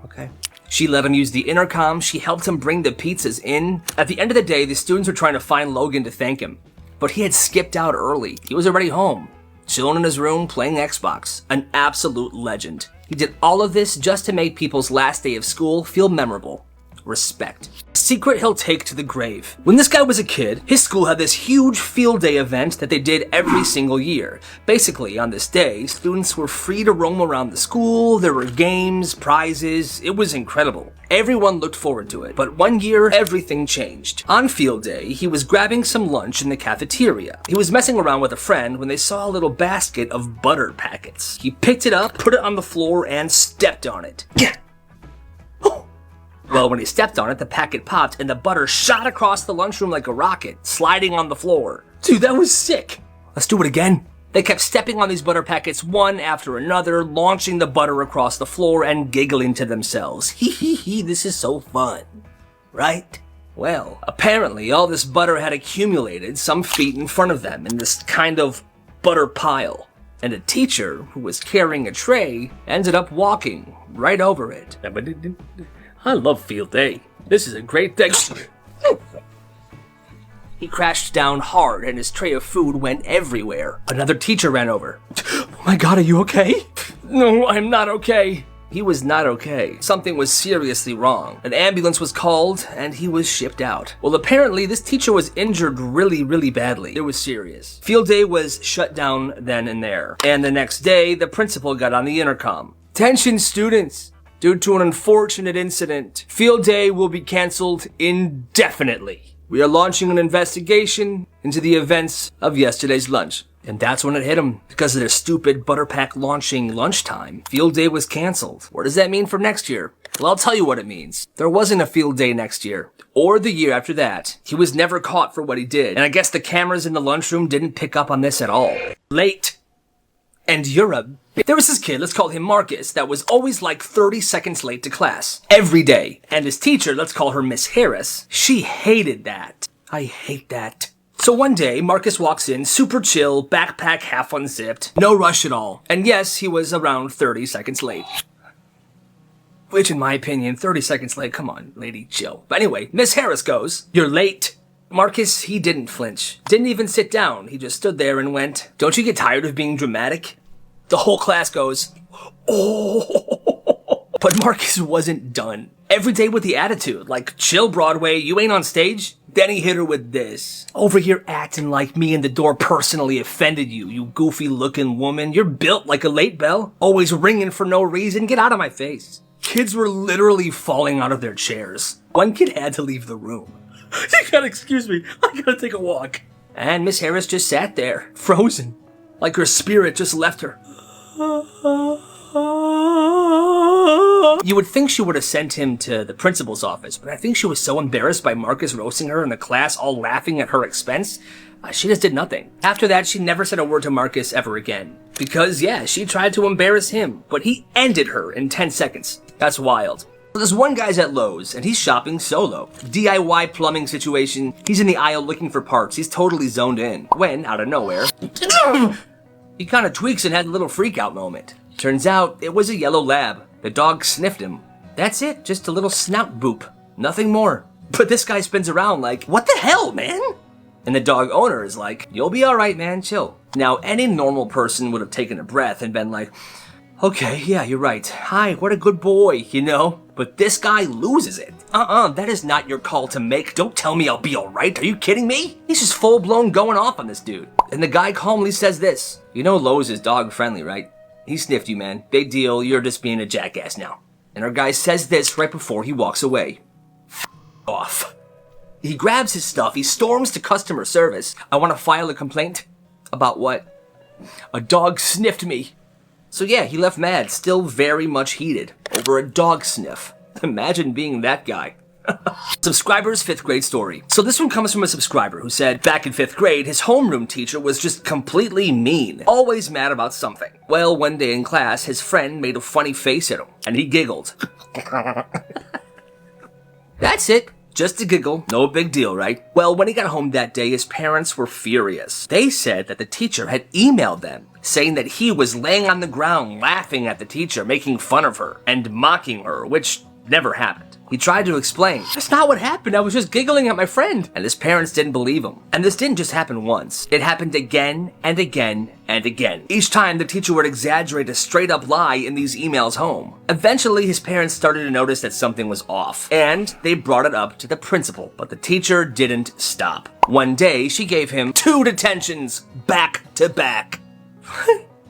Okay. She let him use the intercom, she helped him bring the pizzas in. At the end of the day, the students were trying to find Logan to thank him. But he had skipped out early. He was already home. chilling in his room playing Xbox. An absolute legend. He did all of this just to make people's last day of school feel memorable. Respect. Secret he'll take to the grave. When this guy was a kid, his school had this huge field day event that they did every single year. Basically, on this day, students were free to roam around the school, there were games, prizes, it was incredible. Everyone looked forward to it, but one year, everything changed. On field day, he was grabbing some lunch in the cafeteria. He was messing around with a friend when they saw a little basket of butter packets. He picked it up, put it on the floor, and stepped on it. Well, when he stepped on it, the packet popped and the butter shot across the lunchroom like a rocket, sliding on the floor. Dude, that was sick. Let's do it again. They kept stepping on these butter packets one after another, launching the butter across the floor and giggling to themselves. Hee hee hee, this is so fun. Right? Well, apparently all this butter had accumulated some feet in front of them in this kind of butter pile. And a teacher, who was carrying a tray, ended up walking right over it. I love field day. This is a great day. He crashed down hard and his tray of food went everywhere. Another teacher ran over. Oh my god, are you okay? No, I'm not okay. He was not okay. Something was seriously wrong. An ambulance was called and he was shipped out. Well, apparently this teacher was injured really badly. It was serious. Field day was shut down then and there. And the next day, the principal got on the intercom. Attention students! Due to an unfortunate incident, field day will be canceled indefinitely. We are launching an investigation into the events of yesterday's lunch. And that's when it hit him. Because of their stupid butter pack launching lunchtime, field day was canceled. What does that mean for next year? Well, I'll tell you what it means. There wasn't a field day next year. Or the year after that. He was never caught for what he did. And I guess the cameras in the lunchroom didn't pick up on this at all. Late. And you're a... There was this kid, let's call him Marcus, that was always like 30 seconds late to class. Every day. And his teacher, let's call her Miss Harris, she hated that. I hate that. So one day, Marcus walks in, super chill, backpack half unzipped, no rush at all. And yes, he was around 30 seconds late. Which, in my opinion, 30 seconds late, come on, lady, chill. But anyway, Miss Harris goes, "You're late." Marcus, he didn't flinch. Didn't even sit down. He just stood there and went, "Don't you get tired of being dramatic?" The whole class goes, "Oh." But Marcus wasn't done. Every day with the attitude, like, chill Broadway, you ain't on stage? Then he hit her with this. "Over here acting like me and the door personally offended you, you goofy looking woman. You're built like a late bell. Always ringing for no reason. Get out of my face." Kids were literally falling out of their chairs. One kid had to leave the room. "You gotta excuse me, I gotta take a walk." And Miss Harris just sat there, frozen. Like her spirit just left her. You would think she would have sent him to the principal's office, but I think she was so embarrassed by Marcus roasting her in the class, all laughing at her expense, she just did nothing. After that, she never said a word to Marcus ever again. Because, yeah, she tried to embarrass him, but he ended her in 10 seconds. That's wild. There's one guy's at Lowe's, and he's shopping solo. DIY plumbing situation. He's in the aisle looking for parts. He's totally zoned in. When, out of nowhere, he kind of tweaks and had a little freak out moment. Turns out, it was a yellow lab. The dog sniffed him. That's it, just a little snout boop. Nothing more. But this guy spins around like, "What the hell, man?" And the dog owner is like, "You'll be alright, man, chill." Now, any normal person would have taken a breath and been like, "Okay, yeah, you're right. Hi, what a good boy, you know?" But this guy loses it. That is not your call to make. Don't tell me I'll be alright. Are you kidding me? He's just full-blown going off on this dude. And the guy calmly says this, "You know Lowe's is dog-friendly, right? He sniffed you, man. Big deal. You're just being a jackass now." And our guy says this right before he walks away. Off. He grabs his stuff. He storms to customer service. "I want to file a complaint." "About what?" "A dog sniffed me." So yeah, he left mad, still very much heated, over a dog sniff. Imagine being that guy. Subscriber's 5th grade story. So this one comes from a subscriber who said, back in 5th grade, his homeroom teacher was just completely mean, always mad about something. Well, one day in class, his friend made a funny face at him, and he giggled. That's it. Just a giggle, no big deal, right? Well, when he got home that day, his parents were furious. They said that the teacher had emailed them, saying that he was laying on the ground laughing at the teacher, making fun of her, and mocking her, which never happened. He tried to explain, "That's not what happened, I was just giggling at my friend." And his parents didn't believe him. And this didn't just happen once. It happened again and again and again. Each time the teacher would exaggerate a straight up lie in these emails home. Eventually his parents started to notice that something was off, and they brought it up to the principal, but the teacher didn't stop. One day she gave him 2 detentions back to back.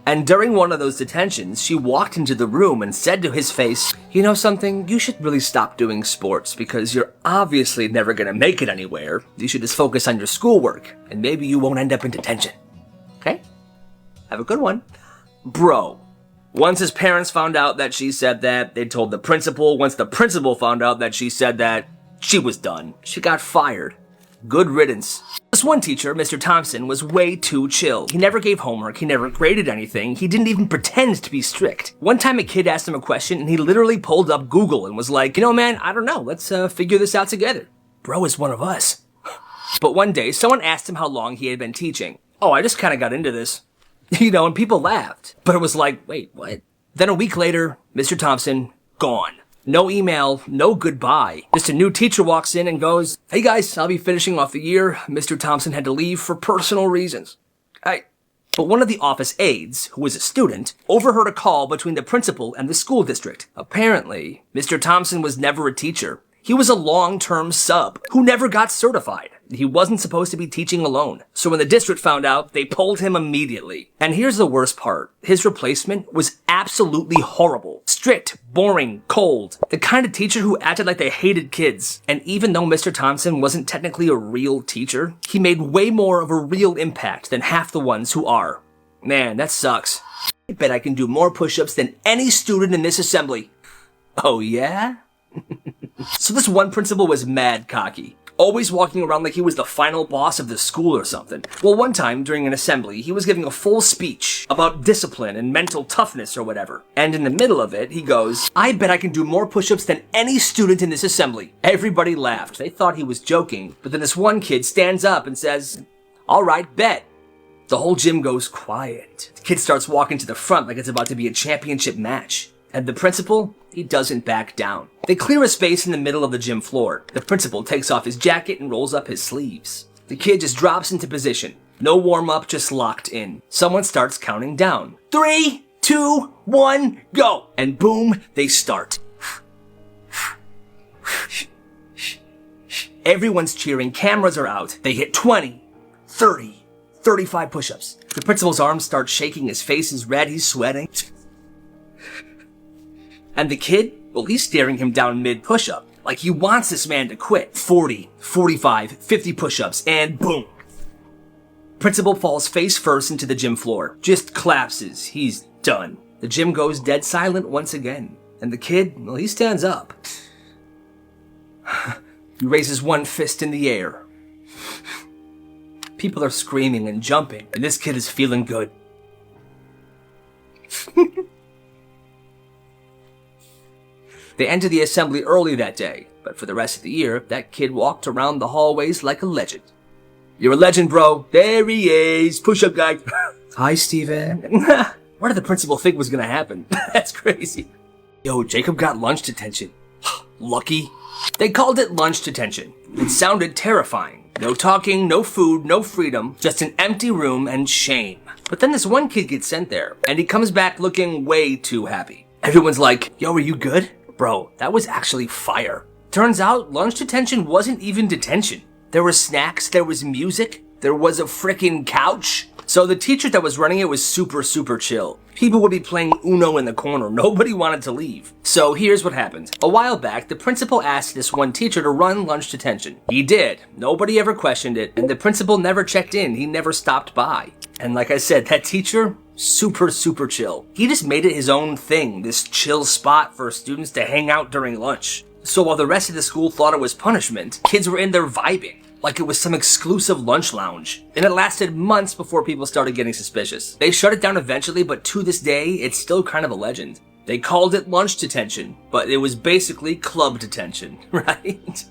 And during one of those detentions, she walked into the room and said to his face, "You know something? You should really stop doing sports because you're obviously never gonna make it anywhere. You should just focus on your schoolwork, and maybe you won't end up in detention." Okay? Have a good one. Bro. Once his parents found out that she said that, they told the principal. Once the principal found out that she said that, she was done. She got fired. Good riddance. This one teacher, Mr. Thompson, was way too chill. He never gave homework, he never graded anything, he didn't even pretend to be strict. One time a kid asked him a question and he literally pulled up Google and was like, "You know man, I don't know, let's figure this out together." Bro is one of us. But one day, someone asked him how long he had been teaching. "Oh, I just kinda got into this." And people laughed. But it was like, wait, what? Then a week later, Mr. Thompson, gone. No email, no goodbye. Just a new teacher walks in and goes, "Hey guys, I'll be finishing off the year. Mr. Thompson had to leave for personal reasons." But one of the office aides, who was a student, overheard a call between the principal and the school district. Apparently, Mr. Thompson was never a teacher. He was a long-term sub who never got certified. He wasn't supposed to be teaching alone. So when the district found out, they pulled him immediately. And here's the worst part. His replacement was absolutely horrible. Strict, boring, cold. The kind of teacher who acted like they hated kids. And even though Mr. Thompson wasn't technically a real teacher, he made way more of a real impact than half the ones who are. Man, that sucks. I bet I can do more push-ups than any student in this assembly. Oh yeah? So this one principal was mad cocky, always walking around like he was the final boss of the school or something. Well, one time during an assembly, he was giving a full speech about discipline and mental toughness or whatever. And in the middle of it, he goes, "I bet I can do more push-ups than any student in this assembly." Everybody laughed. They thought he was joking. But then this one kid stands up and says, "All right, bet." The whole gym goes quiet. The kid starts walking to the front like it's about to be a championship match. And the principal, he doesn't back down. They clear a space in the middle of the gym floor. The principal takes off his jacket and rolls up his sleeves. The kid just drops into position. No warm-up, just locked in. Someone starts counting down. 3, 2, 1, go! And boom, they start. Everyone's cheering, cameras are out. They hit 20, 30, 35 push-ups. The principal's arms start shaking, his face is red, he's sweating. And the kid, well, he's staring him down mid-push-up, like he wants this man to quit. 40, 45, 50 push-ups, and boom. Principal falls face first into the gym floor, just collapses, he's done. The gym goes dead silent once again, and the kid, well, he stands up. He raises one fist in the air. People are screaming and jumping, and this kid is feeling good. They entered the assembly early that day, but for the rest of the year, that kid walked around the hallways like a legend. "You're a legend, bro. There he is. Push-up guy." "Hi, Steven. What did the principal think was gonna happen? That's crazy. Yo, Jacob got lunch detention. Lucky. They called it lunch detention. It sounded terrifying. No talking, no food, no freedom, just an empty room and shame. But then this one kid gets sent there, and he comes back looking way too happy. Everyone's like, "Yo, are you good?" Bro, that was actually fire. Turns out, lunch detention wasn't even detention. There were snacks, there was music, there was a frickin' couch. So the teacher that was running it was super chill. People would be playing Uno in the corner, nobody wanted to leave. So here's what happened. A while back, the principal asked this one teacher to run lunch detention. He did. Nobody ever questioned it, and the principal never checked in, he never stopped by. And like I said, that teacher, super chill. He just made it his own thing, this chill spot for students to hang out during lunch. So while the rest of the school thought it was punishment, kids were in there vibing, like it was some exclusive lunch lounge. And it lasted months before people started getting suspicious. They shut it down eventually, but to this day, it's still kind of a legend. They called it lunch detention, but it was basically club detention, right?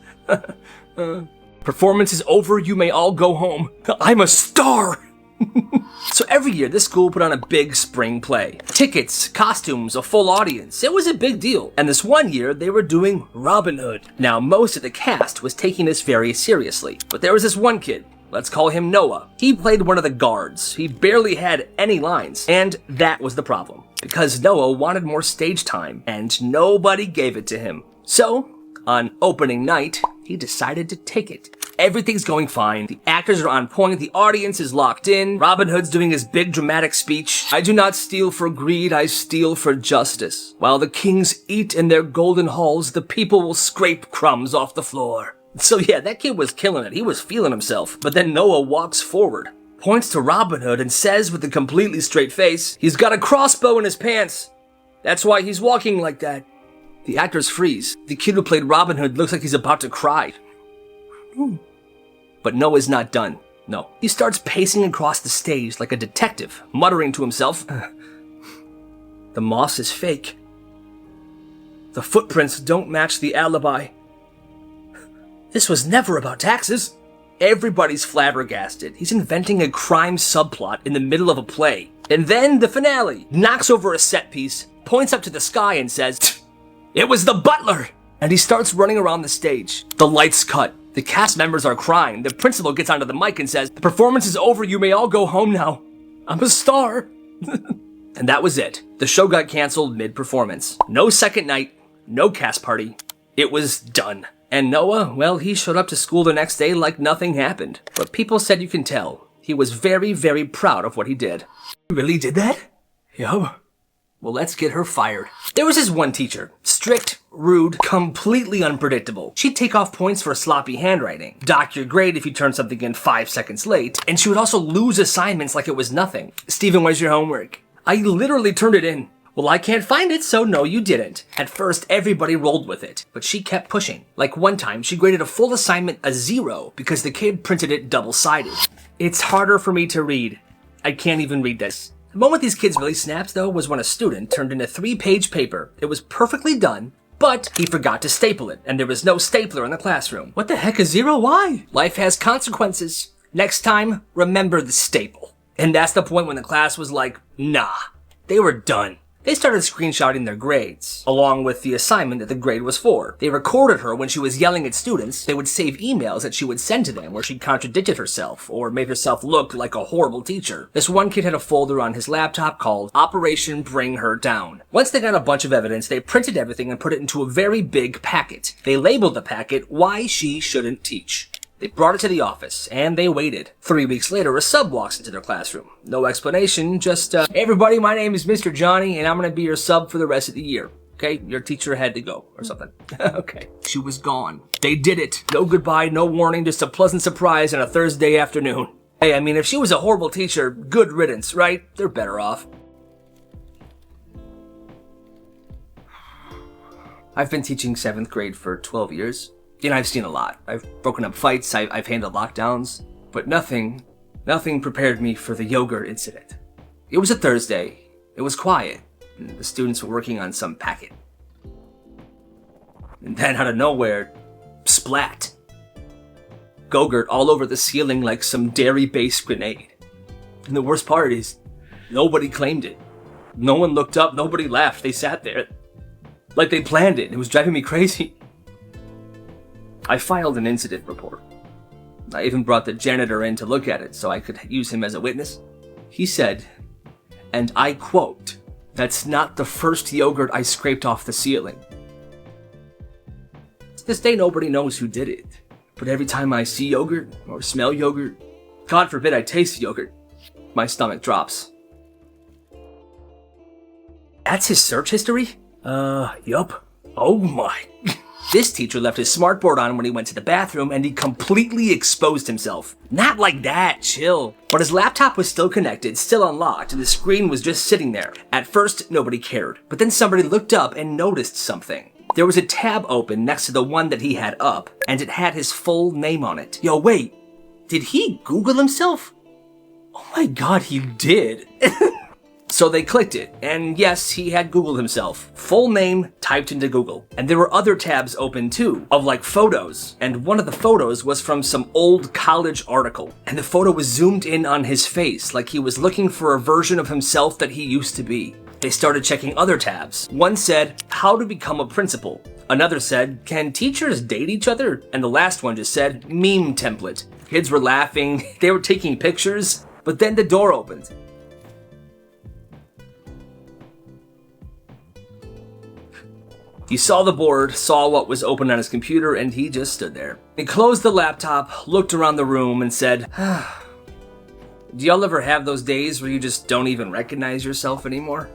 Performance is over, you may all go home. I'm a star! So every year, this school put on a big spring play. Tickets, costumes, a full audience. It was a big deal. And this one year, they were doing Robin Hood. Now, most of the cast was taking this very seriously. But there was this one kid. Let's call him Noah. He played one of the guards. He barely had any lines. And that was the problem. Because Noah wanted more stage time, and nobody gave it to him. So, on opening night, he decided to take it. Everything's going fine. The actors are on point. The audience is locked in. Robin Hood's doing his big dramatic speech. I do not steal for greed, I steal for justice. While the kings eat in their golden halls, the people will scrape crumbs off the floor. So yeah, that kid was killing it. He was feeling himself. But then Noah walks forward, points to Robin Hood, and says with a completely straight face, he's got a crossbow in his pants. That's why he's walking like that. The actors freeze. The kid who played Robin Hood looks like he's about to cry. But Noah's not done. No. He starts pacing across the stage like a detective, muttering to himself, the moss is fake. The footprints don't match the alibi. This was never about taxes. Everybody's flabbergasted. He's inventing a crime subplot in the middle of a play. And then the finale. Knocks over a set piece, points up to the sky and says, it was the butler! And he starts running around the stage. The lights cut. The cast members are crying. The principal gets onto the mic and says, the performance is over, you may all go home now. I'm a star. And that was it. The show got canceled mid-performance. No second night, no cast party. It was done. And Noah, well, he showed up to school the next day like nothing happened. But people said you can tell. He was very, very proud of what he did. You really did that? Yup. Well, let's get her fired. There was this one teacher. Strict, rude, completely unpredictable. She'd take off points for sloppy handwriting, dock your grade if you turned something in 5 seconds late, and she would also lose assignments like it was nothing. Steven, where's your homework? I literally turned it in. Well, I can't find it, so no, you didn't. At first, everybody rolled with it, but she kept pushing. Like one time, she graded a full assignment a 0 because the kid printed it double-sided. It's harder for me to read. I can't even read this. The moment these kids really snapped, though, was when a student turned in a 3-page paper. It was perfectly done, but he forgot to staple it, and there was no stapler in the classroom. What the heck is 0? Why? Life has consequences. Next time, remember the staple. And that's the point when the class was like, nah. They were done. They started screenshotting their grades, along with the assignment that the grade was for. They recorded her when she was yelling at students. They would save emails that she would send to them where she contradicted herself or made herself look like a horrible teacher. This one kid had a folder on his laptop called Operation Bring Her Down. Once they got a bunch of evidence, they printed everything and put it into a very big packet. They labeled the packet, Why She Shouldn't Teach. They brought it to the office, and they waited. 3 weeks later, a sub walks into their classroom. No explanation, just, hey everybody, my name is Mr. Johnny, and I'm gonna be your sub for the rest of the year. Okay? Your teacher had to go, or something. Okay. She was gone. They did it. No goodbye, no warning, just a pleasant surprise on a Thursday afternoon. Hey, I mean, if she was a horrible teacher, good riddance, right? They're better off. I've been teaching 7th grade for 12 years. And I've seen a lot. I've broken up fights, I've handled lockdowns, but nothing prepared me for the yogurt incident. It was a Thursday. It was quiet. And the students were working on some packet. And then out of nowhere, splat. Go-gurt all over the ceiling like some dairy-based grenade. And the worst part is, nobody claimed it. No one looked up, nobody laughed, they sat there. Like they planned it. It was driving me crazy. I filed an incident report. I even brought the janitor in to look at it so I could use him as a witness. He said, and I quote, "That's not the first yogurt I scraped off the ceiling." To this day, nobody knows who did it. But every time I see yogurt or smell yogurt, God forbid I taste yogurt, my stomach drops. That's his search history? Yup. Oh my. This teacher left his smartboard on when he went to the bathroom and he completely exposed himself. Not like that, chill. But his laptop was still connected, still unlocked, and the screen was just sitting there. At first, nobody cared. But then somebody looked up and noticed something. There was a tab open next to the one that he had up, and it had his full name on it. Yo, wait. Did he Google himself? Oh my god, he did. So they clicked it, and yes, he had Googled himself. Full name typed into Google. And there were other tabs open too, of like photos. And one of the photos was from some old college article. And the photo was zoomed in on his face, like he was looking for a version of himself that he used to be. They started checking other tabs. One said, how to become a principal. Another said, can teachers date each other? And the last one just said, meme template. Kids were laughing, they were taking pictures, but then the door opened. He saw the board, saw what was open on his computer, and he just stood there. He closed the laptop, looked around the room, and said, do y'all ever have those days where you just don't even recognize yourself anymore?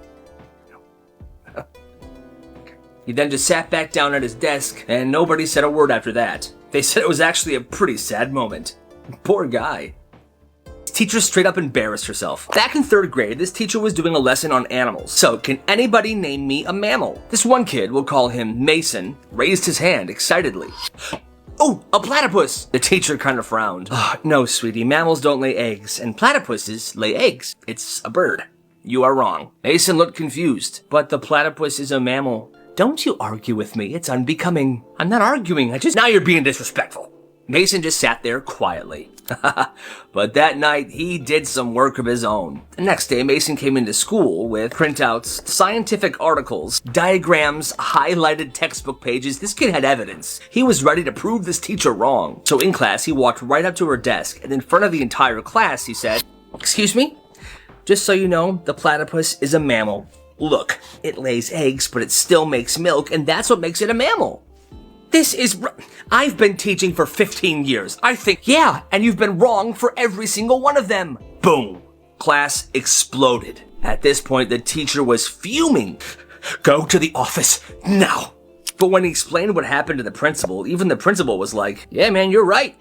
He then just sat back down at his desk, and nobody said a word after that. They said it was actually a pretty sad moment. Poor guy. Teacher straight up embarrassed herself. Back in 3rd grade, this teacher was doing a lesson on animals. So, can anybody name me a mammal? This one kid, we'll call him Mason, raised his hand excitedly. Oh, a platypus! The teacher kind of frowned. No, sweetie, mammals don't lay eggs, and platypuses lay eggs. It's a bird. You are wrong. Mason looked confused, but the platypus is a mammal. Don't you argue with me, it's unbecoming. I'm not arguing, Now you're being disrespectful. Mason just sat there quietly. But that night, he did some work of his own. The next day, Mason came into school with printouts, scientific articles, diagrams, highlighted textbook pages. This kid had evidence. He was ready to prove this teacher wrong. So in class, he walked right up to her desk, and in front of the entire class, he said, excuse me? Just so you know, the platypus is a mammal. Look, it lays eggs, but it still makes milk, and that's what makes it a mammal. I've been teaching for 15 years. Yeah, and you've been wrong for every single one of them. Boom. Class exploded. At this point, the teacher was fuming. Go to the office now. But when he explained what happened to the principal, even the principal was like, yeah, man, you're right.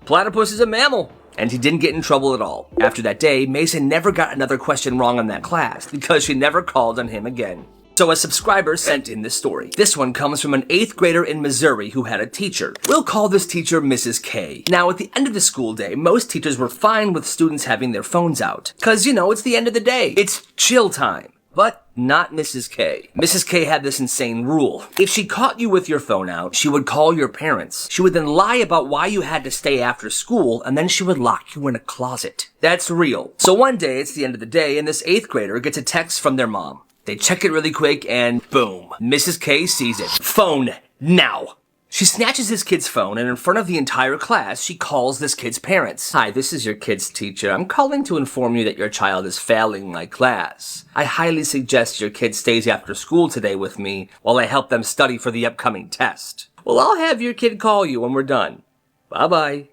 Platypus is a mammal. And he didn't get in trouble at all. After that day, Mason never got another question wrong in that class because she never called on him again. So a subscriber sent in this story. This one comes from an 8th grader in Missouri who had a teacher. We'll call this teacher Mrs. K. Now, at the end of the school day, most teachers were fine with students having their phones out. Cause, it's the end of the day. It's chill time. But not Mrs. K. Mrs. K had this insane rule. If she caught you with your phone out, she would call your parents. She would then lie about why you had to stay after school, and then she would lock you in a closet. That's real. So one day, it's the end of the day, and this 8th grader gets a text from their mom. They check it really quick, and boom, Mrs. K sees it. Phone, now. She snatches this kid's phone, and in front of the entire class, she calls this kid's parents. Hi, this is your kid's teacher. I'm calling to inform you that your child is failing my class. I highly suggest your kid stays after school today with me while I help them study for the upcoming test. Well, I'll have your kid call you when we're done. Bye-bye.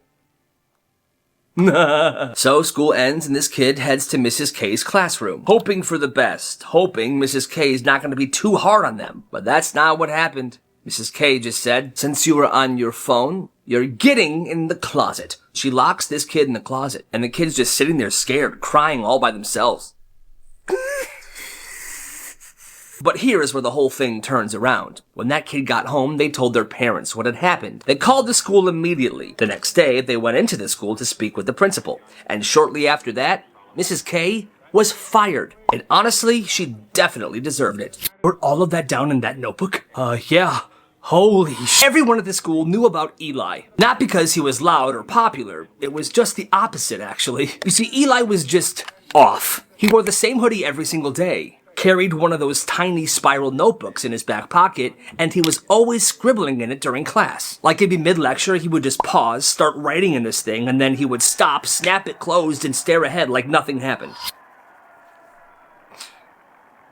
So school ends and this kid heads to Mrs. K's classroom, hoping for the best, hoping Mrs. K is not going to be too hard on them. But that's not what happened. Mrs. K just said, since you were on your phone, you're getting in the closet. She locks this kid in the closet, and the kid's just sitting there scared, crying all by themselves. But here is where the whole thing turns around. When that kid got home, they told their parents what had happened. They called the school immediately. The next day, they went into the school to speak with the principal. And shortly after that, Mrs. K was fired. And honestly, she definitely deserved it. Wrote all of that down in that notebook? Yeah. Holy sh! Everyone at the school knew about Eli. Not because he was loud or popular. It was just the opposite, actually. You see, Eli was just off. He wore the same hoodie every single day, carried one of those tiny spiral notebooks in his back pocket, and he was always scribbling in it during class. Like it'd be mid-lecture, he would just pause, start writing in this thing, and then he would stop, snap it closed, and stare ahead like nothing happened.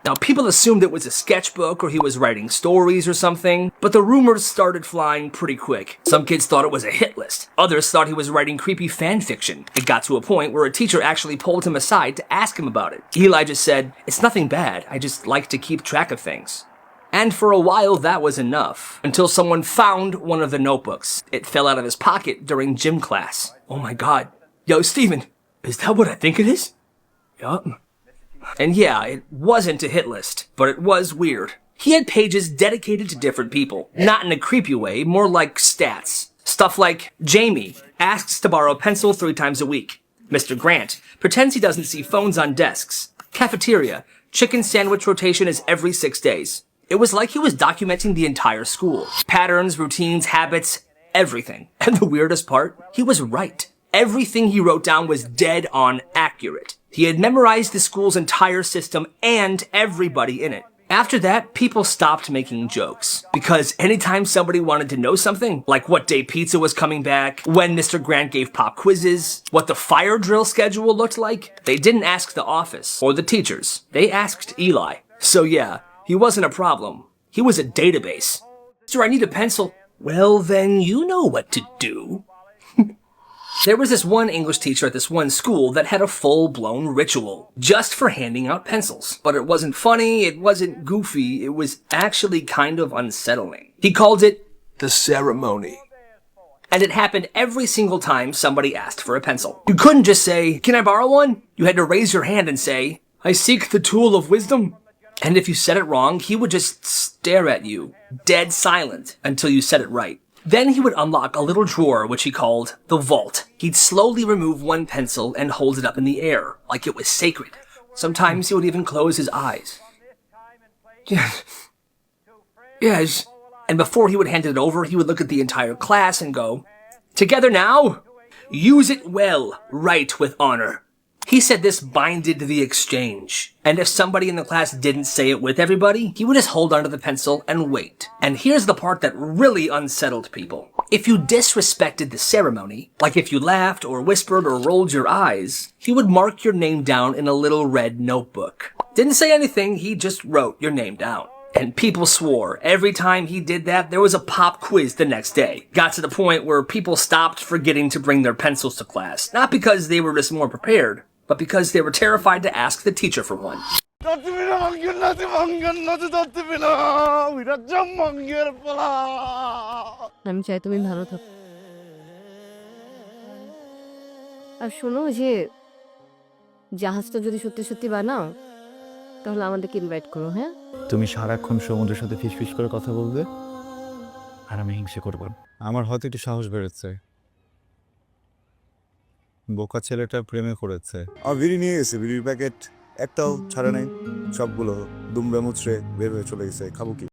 Now, people assumed it was a sketchbook or he was writing stories or something, but the rumors started flying pretty quick. Some kids thought it was a hit list. Others thought he was writing creepy fan fiction. It got to a point where a teacher actually pulled him aside to ask him about it. Eli just said, "It's nothing bad, I just like to keep track of things." And for a while, that was enough, until someone found one of the notebooks. It fell out of his pocket during gym class. Oh my god. Yo, Steven, is that what I think it is? Yup. And yeah, it wasn't a hit list, but it was weird. He had pages dedicated to different people. Not in a creepy way, more like stats. Stuff like, Jamie asks to borrow a pencil 3 times a week. Mr. Grant pretends he doesn't see phones on desks. Cafeteria. Chicken sandwich rotation is every 6 days. It was like he was documenting the entire school. Patterns, routines, habits, everything. And the weirdest part, he was right. Everything he wrote down was dead on accurate. He had memorized the school's entire system and everybody in it. After that, people stopped making jokes. Because anytime somebody wanted to know something, like what day pizza was coming back, when Mr. Grant gave pop quizzes, what the fire drill schedule looked like, they didn't ask the office or the teachers. They asked Eli. So yeah, he wasn't a problem. He was a database. Sir, I need a pencil. Well, then you know what to do. There was this one English teacher at this one school that had a full-blown ritual just for handing out pencils. But it wasn't funny, it wasn't goofy, it was actually kind of unsettling. He called it the ceremony. And it happened every single time somebody asked for a pencil. You couldn't just say, "Can I borrow one?" You had to raise your hand and say, "I seek the tool of wisdom." And if you said it wrong, he would just stare at you, dead silent, until you said it right. Then he would unlock a little drawer, which he called the vault. He'd slowly remove one pencil and hold it up in the air, like it was sacred. Sometimes he would even close his eyes. Yes. And before he would hand it over, he would look at the entire class and go, "Together now? Use it well, write with honor." He said this binded the exchange. And if somebody in the class didn't say it with everybody, he would just hold onto the pencil and wait. And here's the part that really unsettled people. If you disrespected the ceremony, like if you laughed or whispered or rolled your eyes, he would mark your name down in a little red notebook. Didn't say anything, he just wrote your name down. And people swore every time he did that, there was a pop quiz the next day. Got to the point where people stopped forgetting to bring their pencils to class. Not because they were just more prepared, but because they were terrified to ask the teacher for one. আমি চাই তুমি ভালো থাকো। আর শোনো, যে জাহাজটা যদি সত্যি সত্যি বানাও তাহলে আমাদেরকে ইনভাইট করো। হ্যাঁ, তুমি সারাক্ষণ সমুদ্রের সাথে ফিসফিস করে কথা বলবে আর আমি হিংসে করব। আমার হয়তো একটু সাহস বেড়েছে। বোকা ছেলেটা প্রেমে করেছে। আর বিড়ি নিয়ে গেছে, বিড়ির প্যাকেট একটাও ছাড়ে নাই, সবগুলো দুমড়ে মুচড়ে বের হয়ে চলে গেছে। খাবো কি?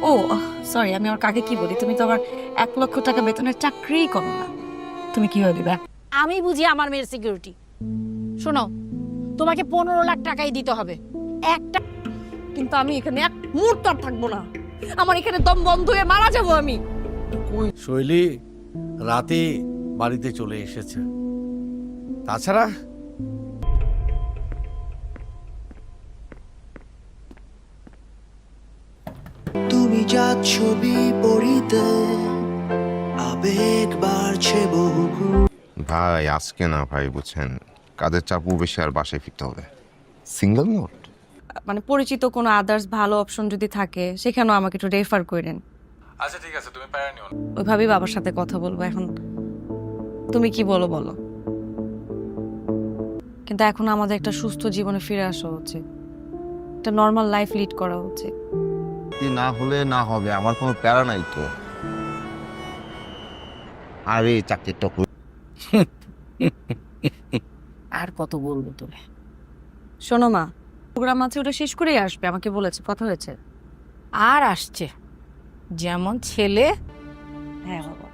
ও সরি, আমি আমার কাকে কি বলি? তুমি তো আমার 1,00,000 টাকা বেতনের চাকরিই করো না, তুমি কি হয়ে দিবে? আমি বুঝি আমার মেয়ের সিকিউরিটি। শোনো, তোমাকে 15 লাখ টাকাই দিতে হবে একটা, কিন্তু আমি এখানে এক মুহূর্ত আর থাকবো না। আমার এখানে দম বন্ধ হয়ে মারা যাবো আমি। শৈলী রাতে বাড়িতে চলে এসেছে। তাছাড়া তুমি যাচ্ছ বিপরীতে, আবেগ বাড়ছে বহু। ভাই আজকে না ভাই, বুঝছেন কাজের চাপও বেশি আর বাসায় ফিরতে হবে। সিঙ্গেল মোড মানে পরিচিত কোনো আদার্স ভালো অপশন যদি থাকে সেখানেও আমাকে একটু রেফার করেন। আচ্ছা ঠিক আছে, তুমি প্যারা নিও না। ওইভাবেই বাবার সাথে কথা বলবো। এখন তুমি কি বলো? কিন্তু এখন আমাদের একটা সুস্থ জীবনে ফিরে আসা উচিত। একটা নর্মাল লাইফ লিড করা উচিত। না হলে না হবে, আমার কোনো প্যারা নাই তো। আরে চাকরিটা আর কত বলবো তোরে? শোনো মা, প্রোগ্রাম আছে, ওটা শেষ করেই আসবে, আমাকে বলেছে, কথা হয়েছে। আর আসছে যেমন ছেলে। হ্যাঁ বাবা।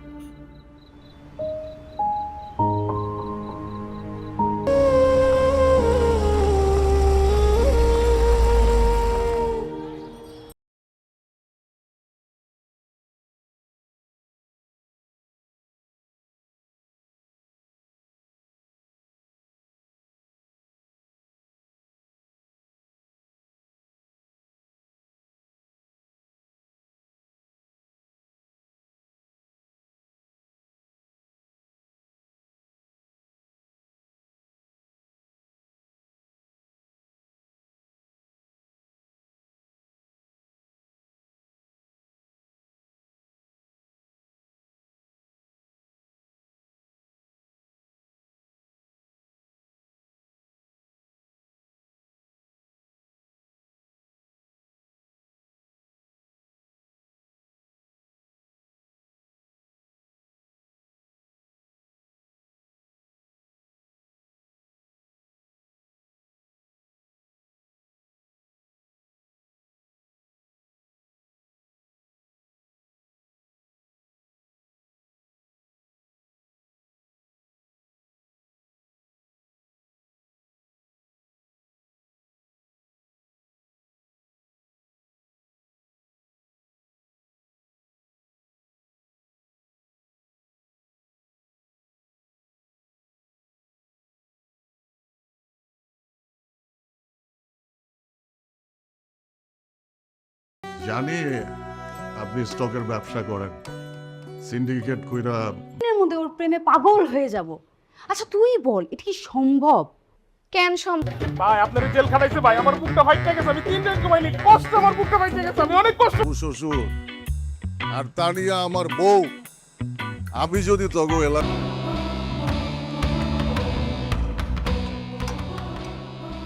জানি আপনি স্টকের ব্যবসা করেন, সিন্ডিকেট কইরা এর মধ্যে ওর প্রেমে পাগল হয়ে যাব। আচ্ছা তুই বল, এটা কি সম্ভব? কেন সম্ভব? ভাই আপনার জেল খাটাইছে ভাই, আমার বুকটা ফাইটে গেছে, আমি 3 দিন ঘুমাইনি, কষ্ট, আমার বুকটা ফাইটে গেছে, আমি অনেক কষ্ট। শ্বশুর আর তানিয়া আমার বউ, আমি যদি তগো এলাম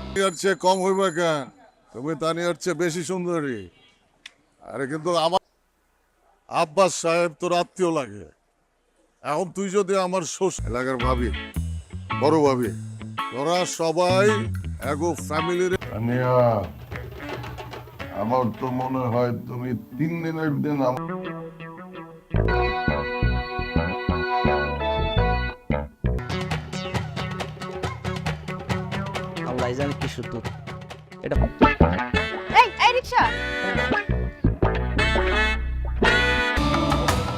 তানিয়ার চেয়ে কম হইবা কেন? তুমি তানিয়ার চেয়ে বেশি সুন্দরী। আরে কিন্তু আমার আব্বাস সাহেব তোর আত্মীয় লাগে। এখন তুই যদি আমার শ্বশুর এলাকার ভাবি, বড় ভাবি, তোরা সবাই এগো ফ্যামিলির। আমার তো মনে হয় তুমি 3 দিনের দিন আল্লাহ জানে কি শুদ্ধ এটা। এই রিকশা,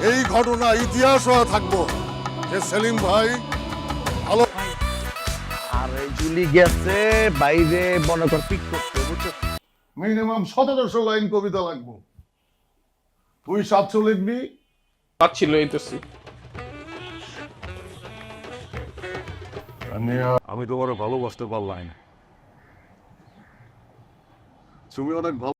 এই ঘটনা ইতিহাস হয়ে থাকবো যে সেলিম ভাই ভালো। আর এই জুলি গেছে বাইরে মনে কর পিক করতে, বুঝছো? মিনিমাম 1700 লাইন কবিতা লাগবো। তুই 700 লিখবি। পাচ্ছিল এইতেছি। আমি তোমার ভালোবাসতে পারলাম না। তুমি অনেক ভালো।